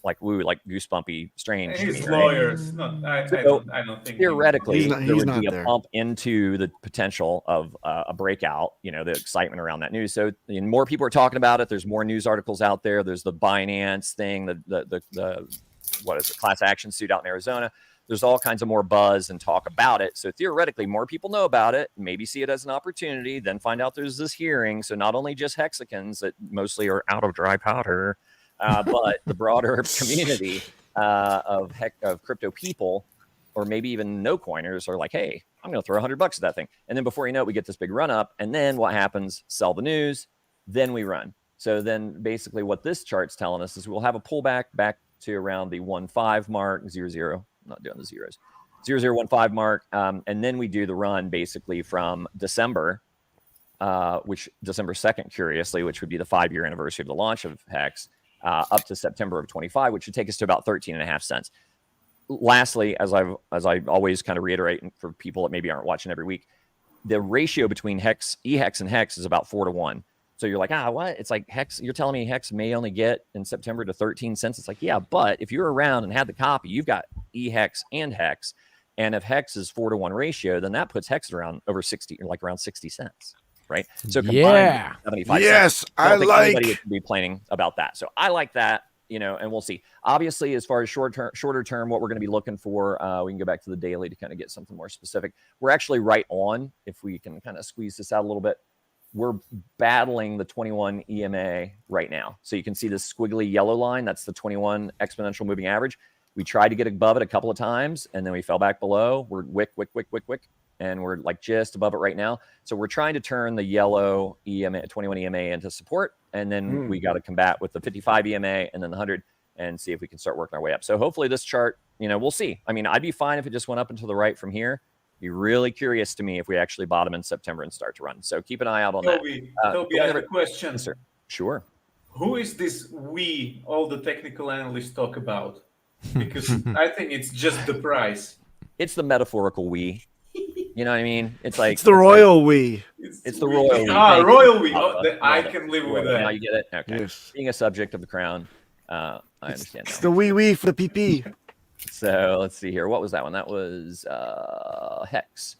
like goosebumpy, strange. His lawyers. I don't think theoretically there would be a bump into the potential of a breakout. You know, the excitement around that news. So more people are talking about it. There's more news articles out there. There's the Binance thing. The what is it? Class action suit out in Arizona. There's all kinds of more buzz and talk about it. So theoretically, more people know about it, maybe see it as an opportunity, then find out there's this hearing. So not only just hexicans that mostly are out of dry powder, but the broader community of crypto people, or maybe even no coiners, are like, hey, I'm going to throw $100 at that thing. And then before you know it, we get this big run up. And then what happens? Sell the news. Then we run. So then basically what this chart's telling us is we'll have a pullback back to around the 1.5 mark, 00. I'm not doing the zeros, 0015 mark. And then we do the run basically from December, which December 2nd, curiously, which would be the 5-year anniversary of the launch of HEX, up to September of 25, which would take us to about 13.5 cents. Lastly, as I always kind of reiterate for people that maybe aren't watching every week, the ratio between EHEX and HEX is about 4-to-1. So you're like, what? It's like HEX. You're telling me HEX may only get in September to 13 cents. It's like, yeah, but if you're around and had the copy, you've got EHEX and HEX. And if HEX is 4-to-1 ratio, then that puts HEX around over 60, or like around 60 cents, right? So combined, 75 cents. I don't think anybody would be complaining about that. So I like that, and we'll see. Obviously, as far as shorter term, what we're going to be looking for, we can go back to the daily to kind of get something more specific. We're actually right on, if we can kind of squeeze this out a little bit. We're battling the 21 EMA right now. So you can see this squiggly yellow line. That's the 21 exponential moving average. We tried to get above it a couple of times, and then we fell back below. We're wick, and we're like just above it right now. So we're trying to turn the yellow EMA, 21 EMA into support, and then we got to combat with the 55 EMA and then the 100 and see if we can start working our way up. So hopefully this chart, we'll see. I mean, I'd be fine if it just went up and to the right from here. Be really curious to me if we actually bottom in September and start to run. So keep an eye out on Toby, that. Toby, I have a question. Yes, sir. Sure. Who is this we, all the technical analysts talk about? Because I think it's just the price. It's the metaphorical we. You know what I mean? It's like it's the royal we. It's the royal we. Royal we. I can live with that. Now you get it? Okay. Yes. Being a subject of the crown, I understand. It's the we for the PP. So let's see here. What was that one? That was HEX.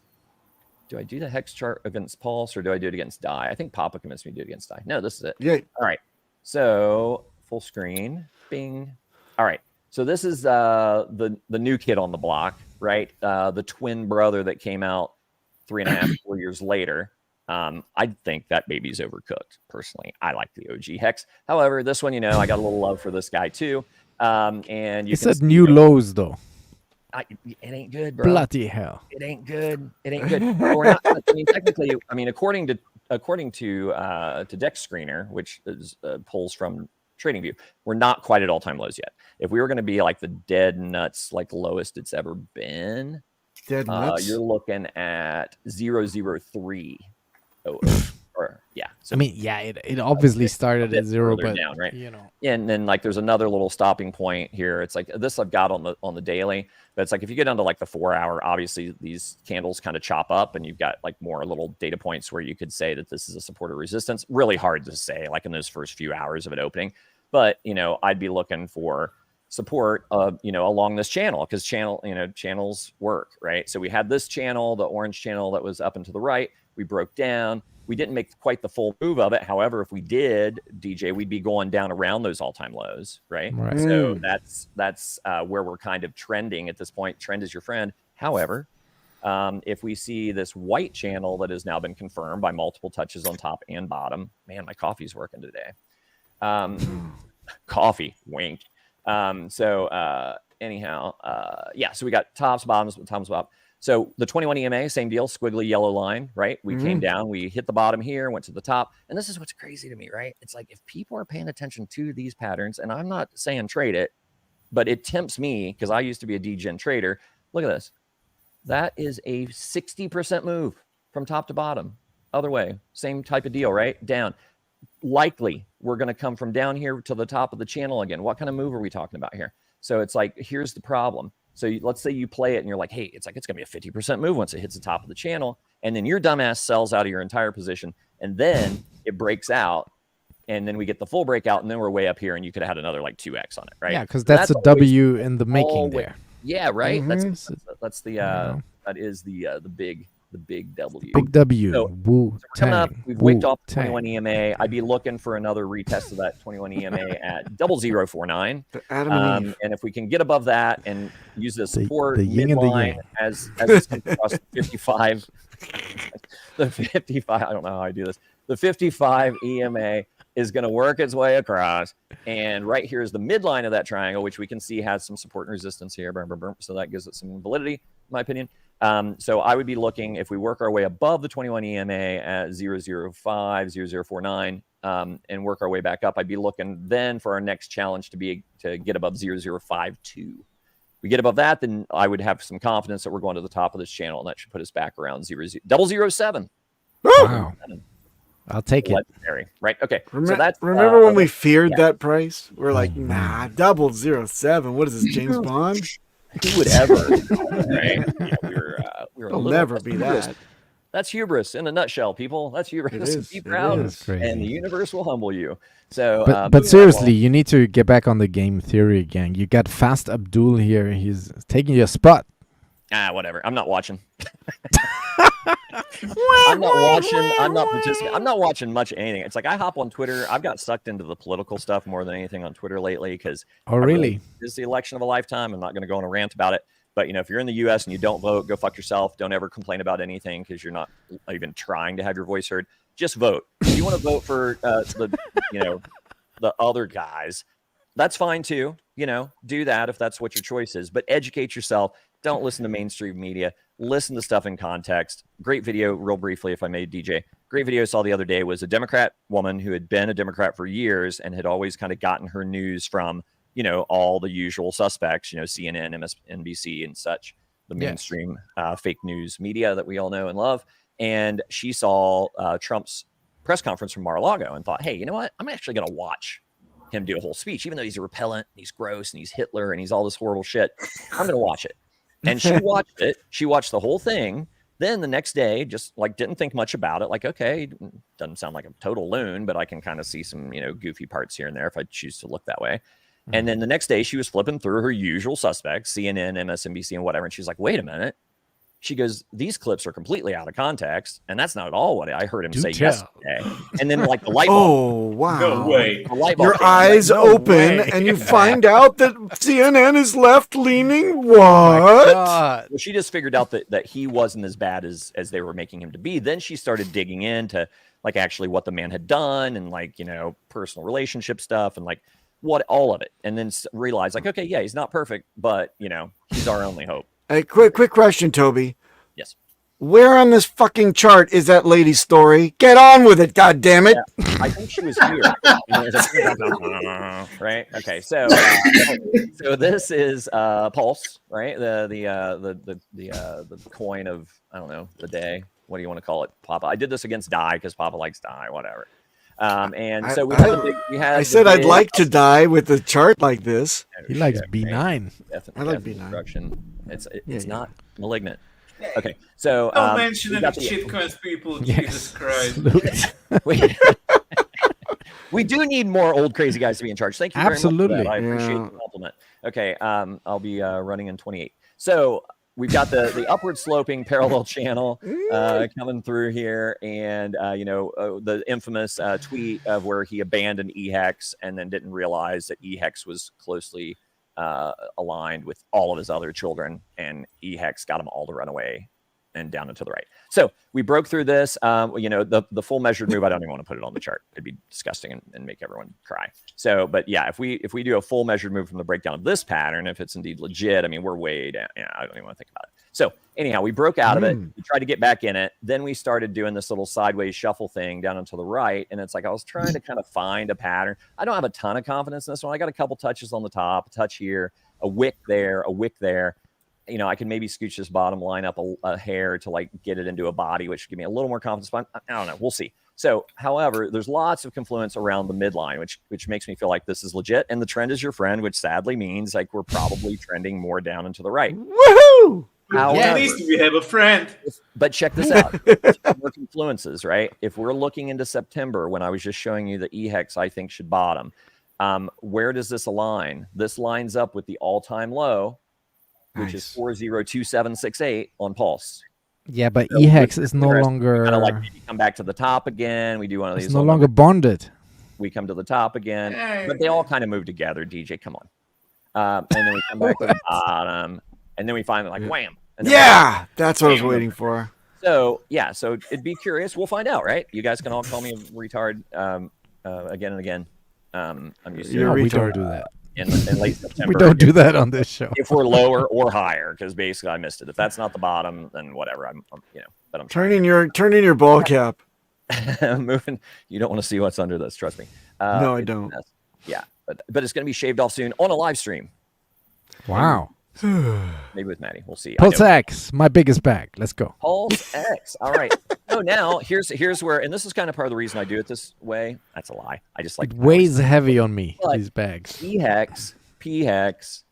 Do I do the HEX chart against Pulse or do I do it against DI? I think Papa convinced me to do it against DI. No, this is it. Yeah. All right. So full screen. Bing. All right. So this is the new kid on the block, right? The twin brother that came out 3.5, 4 years later. I think that baby's overcooked. Personally, I like the OG HEX. However, this one, I got a little love for this guy too. And you said new lows though. It ain't good, bro. Bloody hell! It ain't good. It ain't good. We're not, technically, according to Dex Screener, which is pulls from TradingView, we're not quite at all-time lows yet. If we were going to be like the dead nuts, like lowest it's ever been, dead nuts, you're looking at 0.030. So I mean, yeah, it obviously started at 0, but down, right? You know, and then like there's another little stopping point here. It's like this I've got on the daily, but it's like if you get down to like the 4 hour, obviously these candles kind of chop up, and you've got like more little data points where you could say that this is a support or resistance. Really hard to say, like in those first few hours of it opening, but I'd be looking for support along this channel, because channels work, right? So we had this channel, the orange channel that was up and to the right. We broke down. We didn't make quite the full move of it. However, if we did, DJ, we'd be going down around those all-time lows, right? So that's where we're kind of trending at this point. Trend is your friend. However, if we see this white channel that has now been confirmed by multiple touches on top and bottom, man, my coffee's working today. Coffee, wink. So we got tops, bottoms, bottom. So the 21 EMA, same deal, squiggly yellow line, right? We came down, we hit the bottom here, went to the top. And this is what's crazy to me, right? It's like if people are paying attention to these patterns, and I'm not saying trade it, but it tempts me because I used to be a DeeGee trader. Look at this. That is a 60% move from top to bottom. Other way, same type of deal, right? Down. Likely, we're going to come from down here to the top of the channel again. What kind of move are we talking about here? So it's like, here's the problem. So let's say you play it and you're like, hey, it's going to be a 50% move once it hits the top of the channel. And then your dumbass sells out of your entire position. And then it breaks out. And then we get the full breakout. And then we're way up here. And you could have had another like 2x on it, right? Yeah, because that's a W in the making there. Yeah, right. That is the big W. Big W. So we're coming up. We've waked off 21 EMA. I'd be looking for another retest of that 21 EMA at 0049. And if we can get above that and use the support midline as it's across 55, the 55. I don't know how I do this. The 55 EMA is going to work its way across, and right here is the midline of that triangle, which we can see has some support and resistance here. So that gives it some validity, in my opinion. So I would be looking, if we work our way above the 21 EMA at 005, 0049, and work our way back up, I'd be looking then for our next challenge to get above 0052. We get above that, then I would have some confidence that we're going to the top of this channel, and that should put us back around 007. Wow. I'll take it. Legendary, right? Okay. Remember when we feared that price? We're like, nah, 007. What is this, James Bond? Who would ever? Right? Yeah, we were It'll never be that. That's hubris in a nutshell, people. That's hubris. Be proud, and the universe will humble you. So, but seriously, you need to get back on the game theory, gang. You got Fast Abdul here. He's taking your spot. Whatever. I'm not watching. I'm not watching. I'm not participating. I'm not watching much anything. It's like I hop on Twitter. I've got sucked into the political stuff more than anything on Twitter lately because. Oh, really? This is the election of a lifetime. I'm not going to go on a rant about it. But if you're in the U.S. and you don't vote, go fuck yourself. Don't ever complain about anything because you're not even trying to have your voice heard. Just vote. If you want to vote for the other guys, that's fine too. Do that if that's what your choice is. But educate yourself. Don't listen to mainstream media. Listen to stuff in context. Great video, real briefly, if I may, DJ. Great video I saw the other day was a Democrat woman who had been a Democrat for years and had always kind of gotten her news from, all the usual suspects, CNN, MSNBC, and such, the mainstream fake news media that we all know and love. And she saw Trump's press conference from Mar-a-Lago and thought, hey, you know what? I'm actually going to watch him do a whole speech, even though he's a repellent, and he's gross, and he's Hitler, and he's all this horrible shit. I'm going to watch it. And she watched it. She watched the whole thing. Then the next day, just didn't think much about it. Like, okay, doesn't sound like a total loon, but I can kind of see some, goofy parts here and there if I choose to look that way. Mm-hmm. And then the next day she was flipping through her usual suspects, CNN, MSNBC, and whatever. And she's like, wait a minute. She goes, these clips are completely out of context. And that's not at all what I heard him say yesterday. And then the light bulb. Oh, wow. No way. Your eyes open and you find out that CNN is left leaning. What? Well, she just figured out that he wasn't as bad as they were making him to be. Then she started digging into actually what the man had done and personal relationship stuff and what all of it. And then realized okay, yeah, he's not perfect, but he's our only hope. Hey, quick question, Toby. Yes. Where on this fucking chart is that lady's story? Get on with it, goddammit. Yeah, I think she was here. Right? Okay, so this is Pulse, right? The coin of, I don't know, the day. What do you want to call it? Papa. I did this against Dye because Papa likes Dye, whatever. So we had I said I'd like to die with a chart like this. He likes B9. I like B9. It's not malignant. Okay, so don't mention any shitcoins, people. Jesus Christ. We do need more old crazy guys to be in charge. Thank you very much for that. I appreciate the compliment. Okay, I'll be running in 28. So we've got the upward sloping parallel channel coming through here, and the infamous tweet of where he abandoned EHEX and then didn't realize that EHEX was closely aligned with all of his other children, and EHEX got them all to run away and down and to the right. So we broke through this. The full measured move, I don't even want to put it on the chart. It'd be disgusting and make everyone cry. So, but yeah, if we do a full measured move from the breakdown of this pattern, if it's indeed legit, I mean, we're way down. I don't even want to think about it. So anyhow, we broke out of it. We tried to get back in it. Then we started doing this little sideways shuffle thing down and to the right. And it's like, I was trying to kind of find a pattern. I don't have a ton of confidence in this one. I got a couple touches on the top, a touch here, a wick there, a wick there. I can maybe scooch this bottom line up a hair to like get it into a body, which give me a little more confidence. But I don't know. We'll see. So, however, there's lots of confluence around the midline, which makes me feel like this is legit. And the trend is your friend, which sadly means like we're probably trending more down and to the right. Woohoo! However, at least we have a friend. But check this out. More confluences, right? If we're looking into September, when I was just showing you the EHEX, I think should bottom. Where does this align? This lines up with the all-time low, which is 402768 on Pulse. Yeah, but EHEX is no longer kind of like maybe come back to the top again. We do one of these. It's no longer bonded. We come to the top again, but they all kind of move together. DeeGee, come on. And then we come back to the bottom, and then we finally like wham. Yeah, that's what I was waiting for. So yeah, so it'd be curious. We'll find out, right? You guys can all call me a retard again and again. I'm used to it. We don't do that. In late September. We don't do that on this show. If we're lower or higher, because basically I missed it. If that's not the bottom, then whatever. I'm but I'm turning your ball cap. Moving. You don't want to see what's under this. Trust me. No, I don't. Yeah, but it's going to be shaved off soon on a live stream. Wow. Maybe with Maddie. We'll see. Pulse X, my biggest bag. Let's go. Pulse X. All right. So now here's where, and this is kind of part of the reason I do it this way. That's a lie. I just like it weighs heavy on me. These bags. EHEX, PHEX,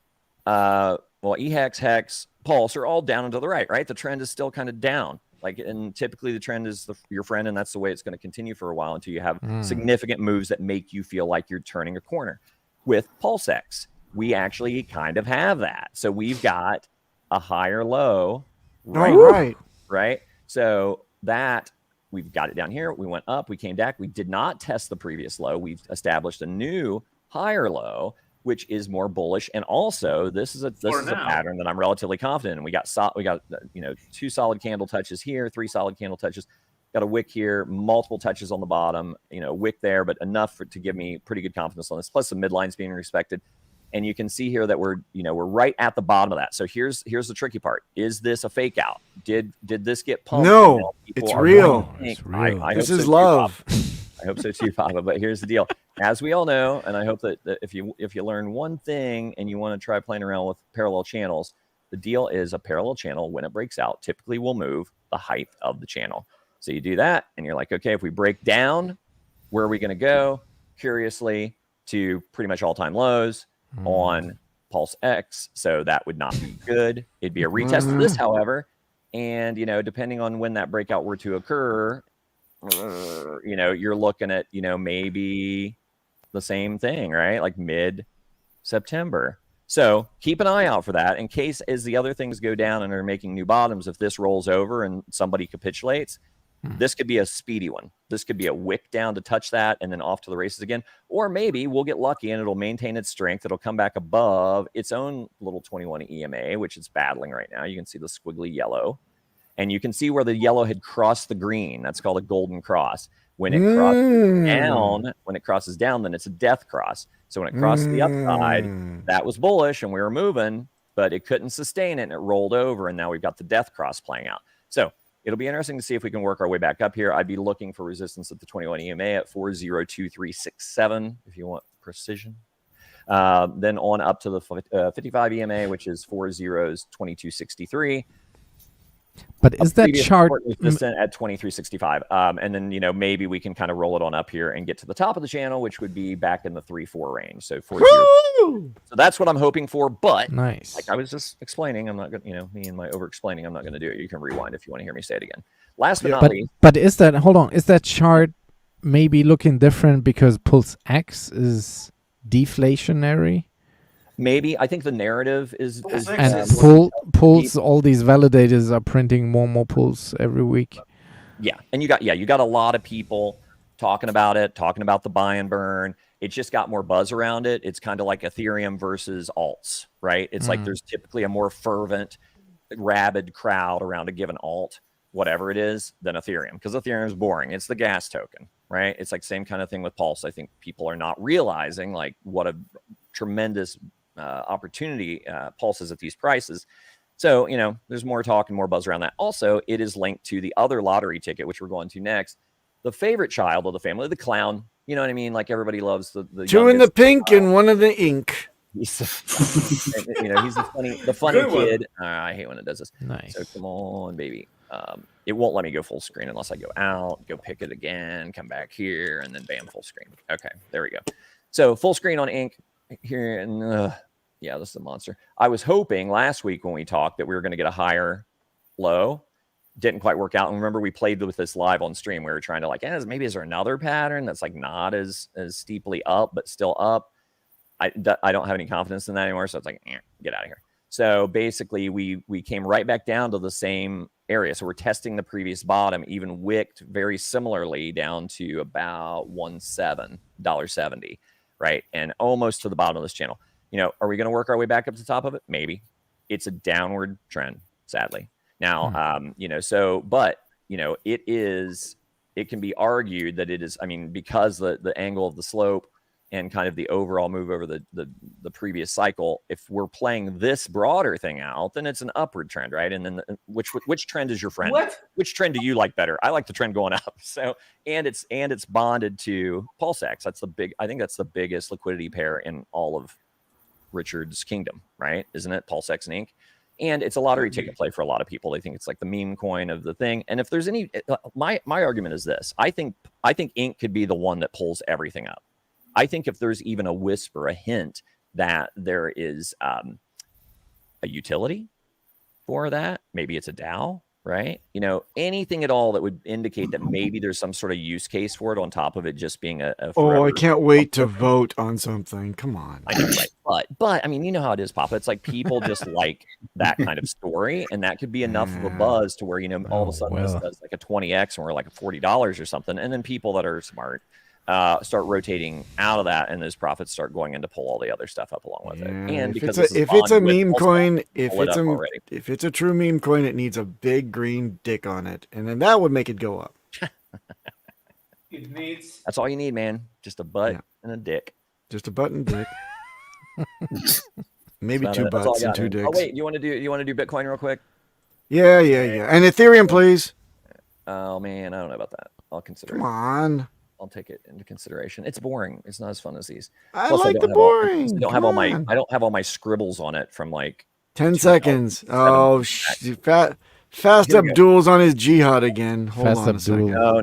EHEX, HEX, Pulse are all down and to the right. Right. The trend is still kind of down. Like, and typically the trend is your friend, and that's the way it's going to continue for a while until you have significant moves that make you feel like you're turning a corner. With Pulse X, we actually kind of have that. So we've got a higher low, right? So that we've got it down here. We went up, we came back. We did not test the previous low. We've established a new higher low, which is more bullish. And also, this is a pattern that I'm relatively confident in. We got 2 solid candle touches here, 3 solid candle touches. Got a wick here, multiple touches on the bottom. Wick there, but enough to give me pretty good confidence on this. Plus, the midline's being respected. And you can see here that we're right at the bottom of that. So here's the tricky part. Is this a fake out? Did this get pumped? No, it's real. It's real. This is love. I hope so too, Papa. But here's the deal. As we all know, and I hope that if you learn one thing and you want to try playing around with parallel channels, the deal is a parallel channel, when it breaks out, typically will move the height of the channel. So you do that, and you're like, okay, if we break down, where are we going to go? Curiously, to pretty much all-time lows on Pulse X, so that would not be good. It'd be a retest of this, however, and depending on when that breakout were to occur, you're looking at maybe the same thing, right? Like mid-September. So keep an eye out for that in case, as the other things go down and are making new bottoms, if this rolls over and somebody capitulates, this could be a speedy one. This could be a wick down to touch that and then off to the races again. Or maybe we'll get lucky and it'll maintain its strength. It'll come back above its own little 21 EMA, which it's battling right now. You can see the squiggly yellow. And you can see where the yellow had crossed the green. That's called a golden cross. When it crosses down, then it's a death cross. So when it crossed the upside, that was bullish and we were moving, but it couldn't sustain it and it rolled over. And now we've got the death cross playing out. So it'll be interesting to see if we can work our way back up here. I'd be looking for resistance at the 21 EMA at 402367 if you want precision. Then on up to the 55 EMA, which is 40's 2263. But is that chart resistant at 2365? And then maybe we can kind of roll it on up here and get to the top of the channel, which would be back in the 3-4 range. So 40. So that's what I'm hoping for. But nice. Like I was just explaining, I'm not going to, me and my over explaining, I'm not going to do it. You can rewind if you want to hear me say it again. Last but not least. But is that chart maybe looking different because Pulse X is deflationary? Maybe. I think the narrative is and Pulse, all these validators are printing more and more Pulse every week. Yeah, and you got a lot of people talking about it, talking about the buy and burn. It's just got more buzz around it. It's kind of like Ethereum versus alts, right? It's like there's typically a more fervent, rabid crowd around a given alt, whatever it is, than Ethereum, because Ethereum is boring. It's the gas token, right? It's like same kind of thing with Pulse. I think people are not realizing like what a tremendous opportunity Pulse is at these prices. So, there's more talk and more buzz around that. Also, it is linked to the other lottery ticket, which we're going to next. The favorite child of the family, the clown. You know what I mean? Like everybody loves the two in the pink and one in the ink. He's the funny kid. I hate when it does this. Nice. So come on, baby. It won't let me go full screen unless I go out, go pick it again, come back here, and then bam, full screen. Okay, there we go. So full screen on ink here, and yeah, this is a monster. I was hoping last week when we talked that we were going to get a higher low. Didn't quite work out. And remember, we played with this live on stream. We were trying to like, maybe is there another pattern that's like not as steeply up, but still up? I don't have any confidence in that anymore. So it's like, get out of here. So basically, we came right back down to the same area. So we're testing the previous bottom, even wicked very similarly down to about $1.70, right? And almost to the bottom of this channel. Are we going to work our way back up to the top of it? Maybe. It's a downward trend, sadly. Now, it can be argued that it is, because the angle of the slope and kind of the overall move over the previous cycle, if we're playing this broader thing out, then it's an upward trend, right? And then which trend is your friend? What? Which trend do you like better? I like the trend going up. So, and it's bonded to PulseX. I think that's the biggest liquidity pair in all of Richard's kingdom, right? Isn't it? PulseX and Inc. And it's a lottery ticket play for a lot of people. They think it's like the meme coin of the thing. And if there's any, my argument is this: I think Inc could be the one that pulls everything up. I think if there's even a whisper, a hint that there is a utility for that, maybe it's a DAO, right? Anything at all that would indicate that maybe there's some sort of use case for it on top of it just being a I can't wait to vote on something. Come on. I know, right? But you know how it is, Papa. It's like people just like that kind of story, and that could be enough of a buzz to where all of a sudden this does like a 20x and we're like $40 or something, and then people that are smart start rotating out of that, and those profits start going in to pull all the other stuff up along with it. And because if it's a meme coin, if it's a true meme coin, it needs a big green dick on it, and then that would make it go up. It needs. That's all you need, man. Just a butt and a dick. Just a butt and dick. Maybe two butts and two dicks. Oh wait, you want to do Bitcoin real quick? Yeah. And Ethereum, please. Oh man, I don't know about that. I'll consider. Come on. I'll take it into consideration. It's boring. It's not as fun as these. I like the boring. I don't have all my scribbles on it from like 10 seconds. Oh, Fast Abdul's on his jihad again. Hold on a second. Oh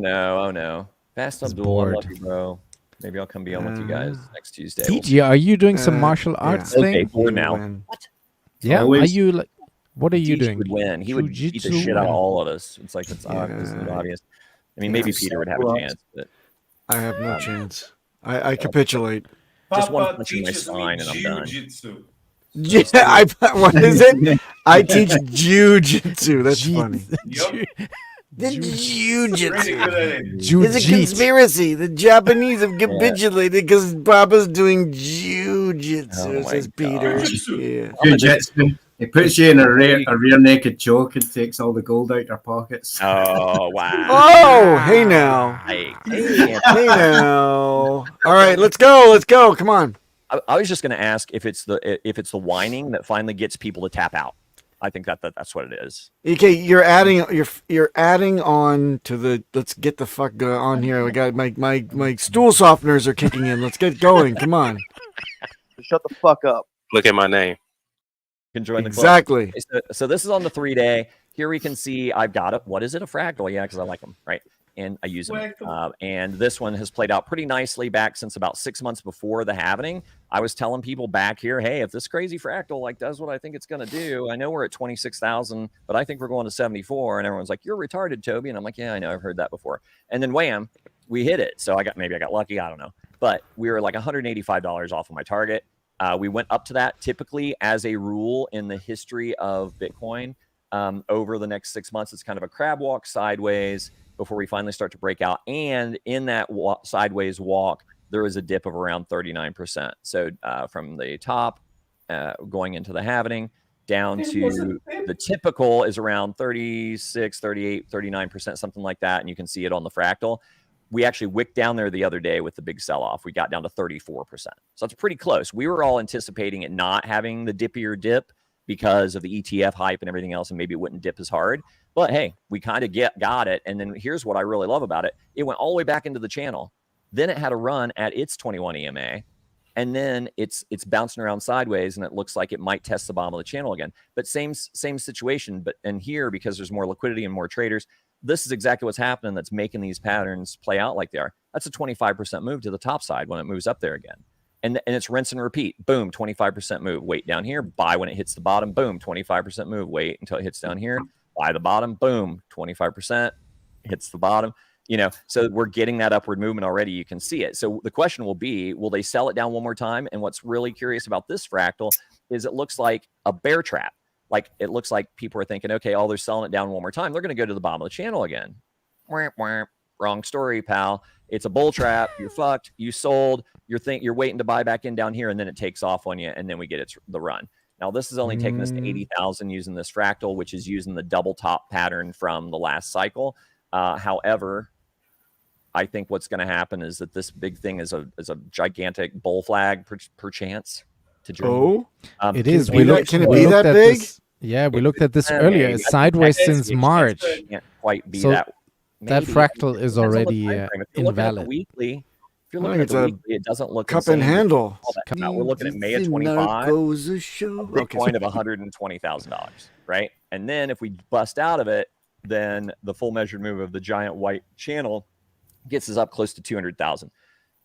no. Fast Abdul, I love you, bro. Maybe I'll come be on with you guys next Tuesday. DeeGee, are you doing some martial arts thing? Okay, for now. What? Yeah. Are you like? What are you doing? Would win. He would beat the shit out of all of us. It's like it's obvious. Maybe Peter would have a chance, but I have no chance. I capitulate. Just one punch in my spine and I'm done. Yeah, what is it? I teach jiu-jitsu. That's funny. The jiu-jitsu. It's a conspiracy. The Japanese have capitulated because Papa's doing jiu-jitsu, says Peter. Yeah. Jiu-jitsu. He puts you in a rear naked choke and takes all the gold out your pockets. Oh, wow. Oh, hey now. Hey now. All right, let's go. Come on. I was just going to ask if it's the whining that finally gets people to tap out. I think that's what it is. Okay, you're adding on to the let's get the fuck on here. We got my stool softeners are kicking in. Let's get going. Come on. Shut the fuck up. Look at my name. Can join the club. Exactly. So this is on the 3-day. here we can see I've got it. What is it? A fractal? Yeah, because I like them, right? And I use them. And this one has played out pretty nicely back since about 6 months before the halvening. I was telling people back here, hey, if this crazy fractal like does what I think it's going to do, I know we're at 26,000, but I think we're going to 74. And everyone's like, you're retarded, Toby. And I'm like, yeah, I know. I've heard that before. And then wham, we hit it. So maybe I got lucky. I don't know. But we were like $185 off of my target. We went up to that. Typically, as a rule in the history of Bitcoin, over the next 6 months, it's kind of a crab walk sideways before we finally start to break out. And in that sideways walk, there was a dip of around 39%. So from the top going into the halvening down to the typical is around 36, 38, 39%, something like that. And you can see it on the fractal. We actually wicked down there the other day with the big sell-off. We got down to 34%. So it's pretty close. We were all anticipating it not having the dippier dip because of the ETF hype and everything else, and maybe it wouldn't dip as hard. But hey, we kind of got it. And then here's what I really love about it. It went all the way back into the channel. Then it had a run at its 21 EMA. And then it's bouncing around sideways, and it looks like it might test the bottom of the channel again. But same situation. And here, because there's more liquidity and more traders, this is exactly what's happening that's making these patterns play out like they are. That's a 25% move to the top side when it moves up there again. And it's rinse and repeat. Boom, 25% move. Wait down here. Buy when it hits the bottom. Boom, 25% move. Wait until it hits down here. Buy the bottom. Boom, 25% hits the bottom. So we're getting that upward movement already. You can see it. So the question will be, will they sell it down one more time? And what's really curious about this fractal is it looks like a bear trap. Like it looks like people are thinking, okay, they're selling it down one more time. They're going to go to the bottom of the channel again. Wrong story, pal. It's a bull trap. You're fucked. You sold. You're waiting to buy back in down here, and then it takes off on you, and then we get the run. Now, this is only taking us to 80,000 using this fractal, which is using the double top pattern from the last cycle. However, I think what's going to happen is that this big thing is a gigantic bull flag per chance to dream. It is. Can it be that big? We looked at this earlier. It's sideways since March. It can't quite be so that. That fractal is already invalid. If you're looking at the weekly, it doesn't look cup and handle. We're looking at May of 25. Bitcoin of $120,000, right? And then if we bust out of it, then the full measured move of the giant white channel gets us up close to 200,000.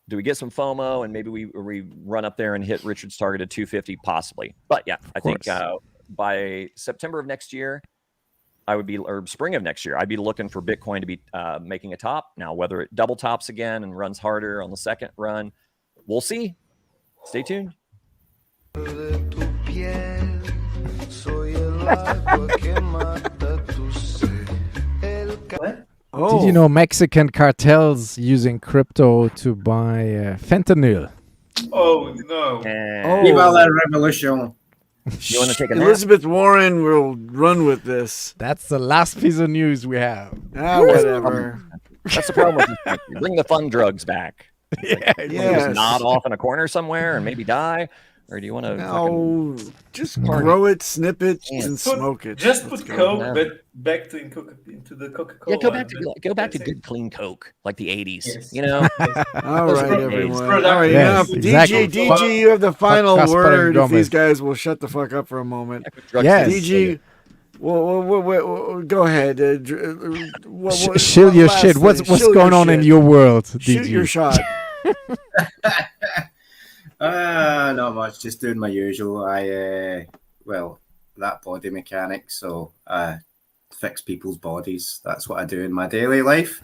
Do we get some FOMO and maybe we run up there and hit Richard's target at 250? Possibly. But yeah, I think by September of next year, or spring of next year, I'd be looking for Bitcoin to be making a top. Now, whether it double tops again and runs harder on the second run, we'll see. Stay tuned. What? Did you know Mexican cartels using crypto to buy fentanyl? Oh, no. Viva la revolution. You want to take a nap? Elizabeth Warren will run with this. That's the last piece of news we have. Whatever. That's the problem with this country. Bring the fun drugs back. Just nod off in a corner somewhere and maybe die. Or do you want to just grow it, snip it, and smoke it? Just put Coke back into the Coca-Cola. Yeah, go back to good clean Coke, like the 80s. Yes. All right, everyone. All right, enough. Exactly. DeeGee, you have the final word. If these guys will shut the fuck up for a moment. Yes. DeeGee, go ahead. Shill your shit. What's going on in your world, DeeGee? Shoot your shot. Not much. Just doing my usual. That BodyMechanic. So fix people's bodies. That's what I do in my daily life.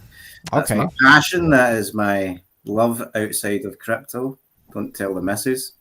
That's my passion. That is my love outside of crypto. Don't tell the missus.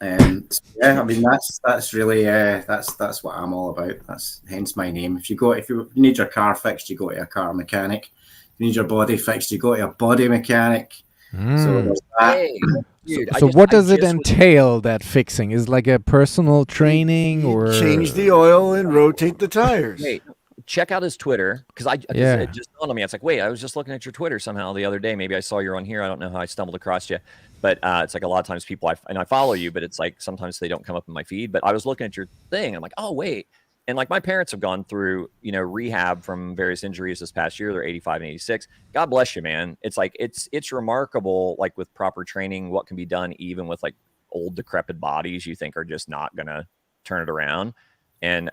And that's really that's what I'm all about. That's hence my name. If you need your car fixed, you go to a car mechanic. If you need your body fixed, you go to a body mechanic. So there's that. Hey, dude, so what does it entail, that fixing? Is like a personal training or change the oil and rotate the tires? Hey, check out his Twitter, because it just dawned on me. It's like, wait, I was just looking at your Twitter somehow the other day. Maybe I saw you're on here. I don't know how I stumbled across you, but it's like a lot of times people I follow you, but it's like sometimes they don't come up in my feed. But I was looking at your thing, and I'm like, oh wait. And like my parents have gone through, rehab from various injuries this past year. They're 85 and 86. God bless you, man. It's like, it's remarkable, like with proper training, what can be done even with like old decrepit bodies you think are just not going to turn it around. And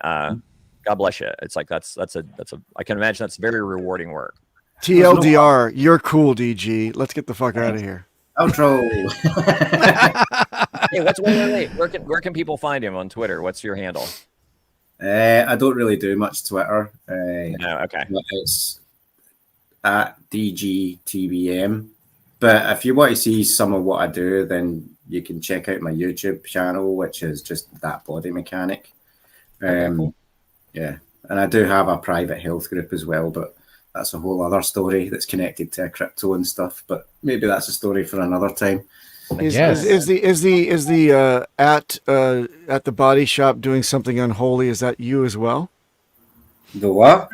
God bless you. It's like that's a I can imagine that's very rewarding work. TLDR, you're cool, DeeGee. Let's get the fuck out of here. Outro. Hey, wait. Where can people find him on Twitter? What's your handle? I don't really do much Twitter. No, okay. It's at DeeGee But if you want to see some of what I do, then you can check out my YouTube channel, which is just that BodyMechanic. Cool. Yeah, and I do have a private health group as well, but that's a whole other story that's connected to crypto and stuff. But maybe that's a story for another time. Is the at the body shop doing something unholy? Is that you as well? The what?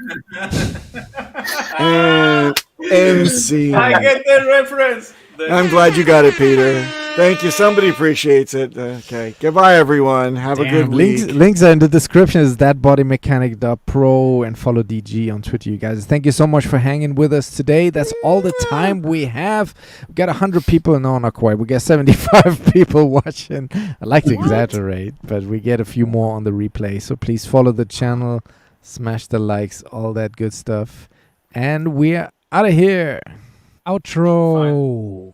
MC. I get that reference. I'm glad you got it, Peter. Thank you. Somebody appreciates it. Okay. Goodbye, everyone. Have a good week. Links are in the description. Is that bodymechanic.pro, and follow DeeGee on Twitter, you guys. Thank you so much for hanging with us today. That's all the time we have. We got 100 people. No, not quite. We got 75 people watching. I like to exaggerate, but we get a few more on the replay. So please follow the channel, smash the likes, all that good stuff. And we're out of here. Outro.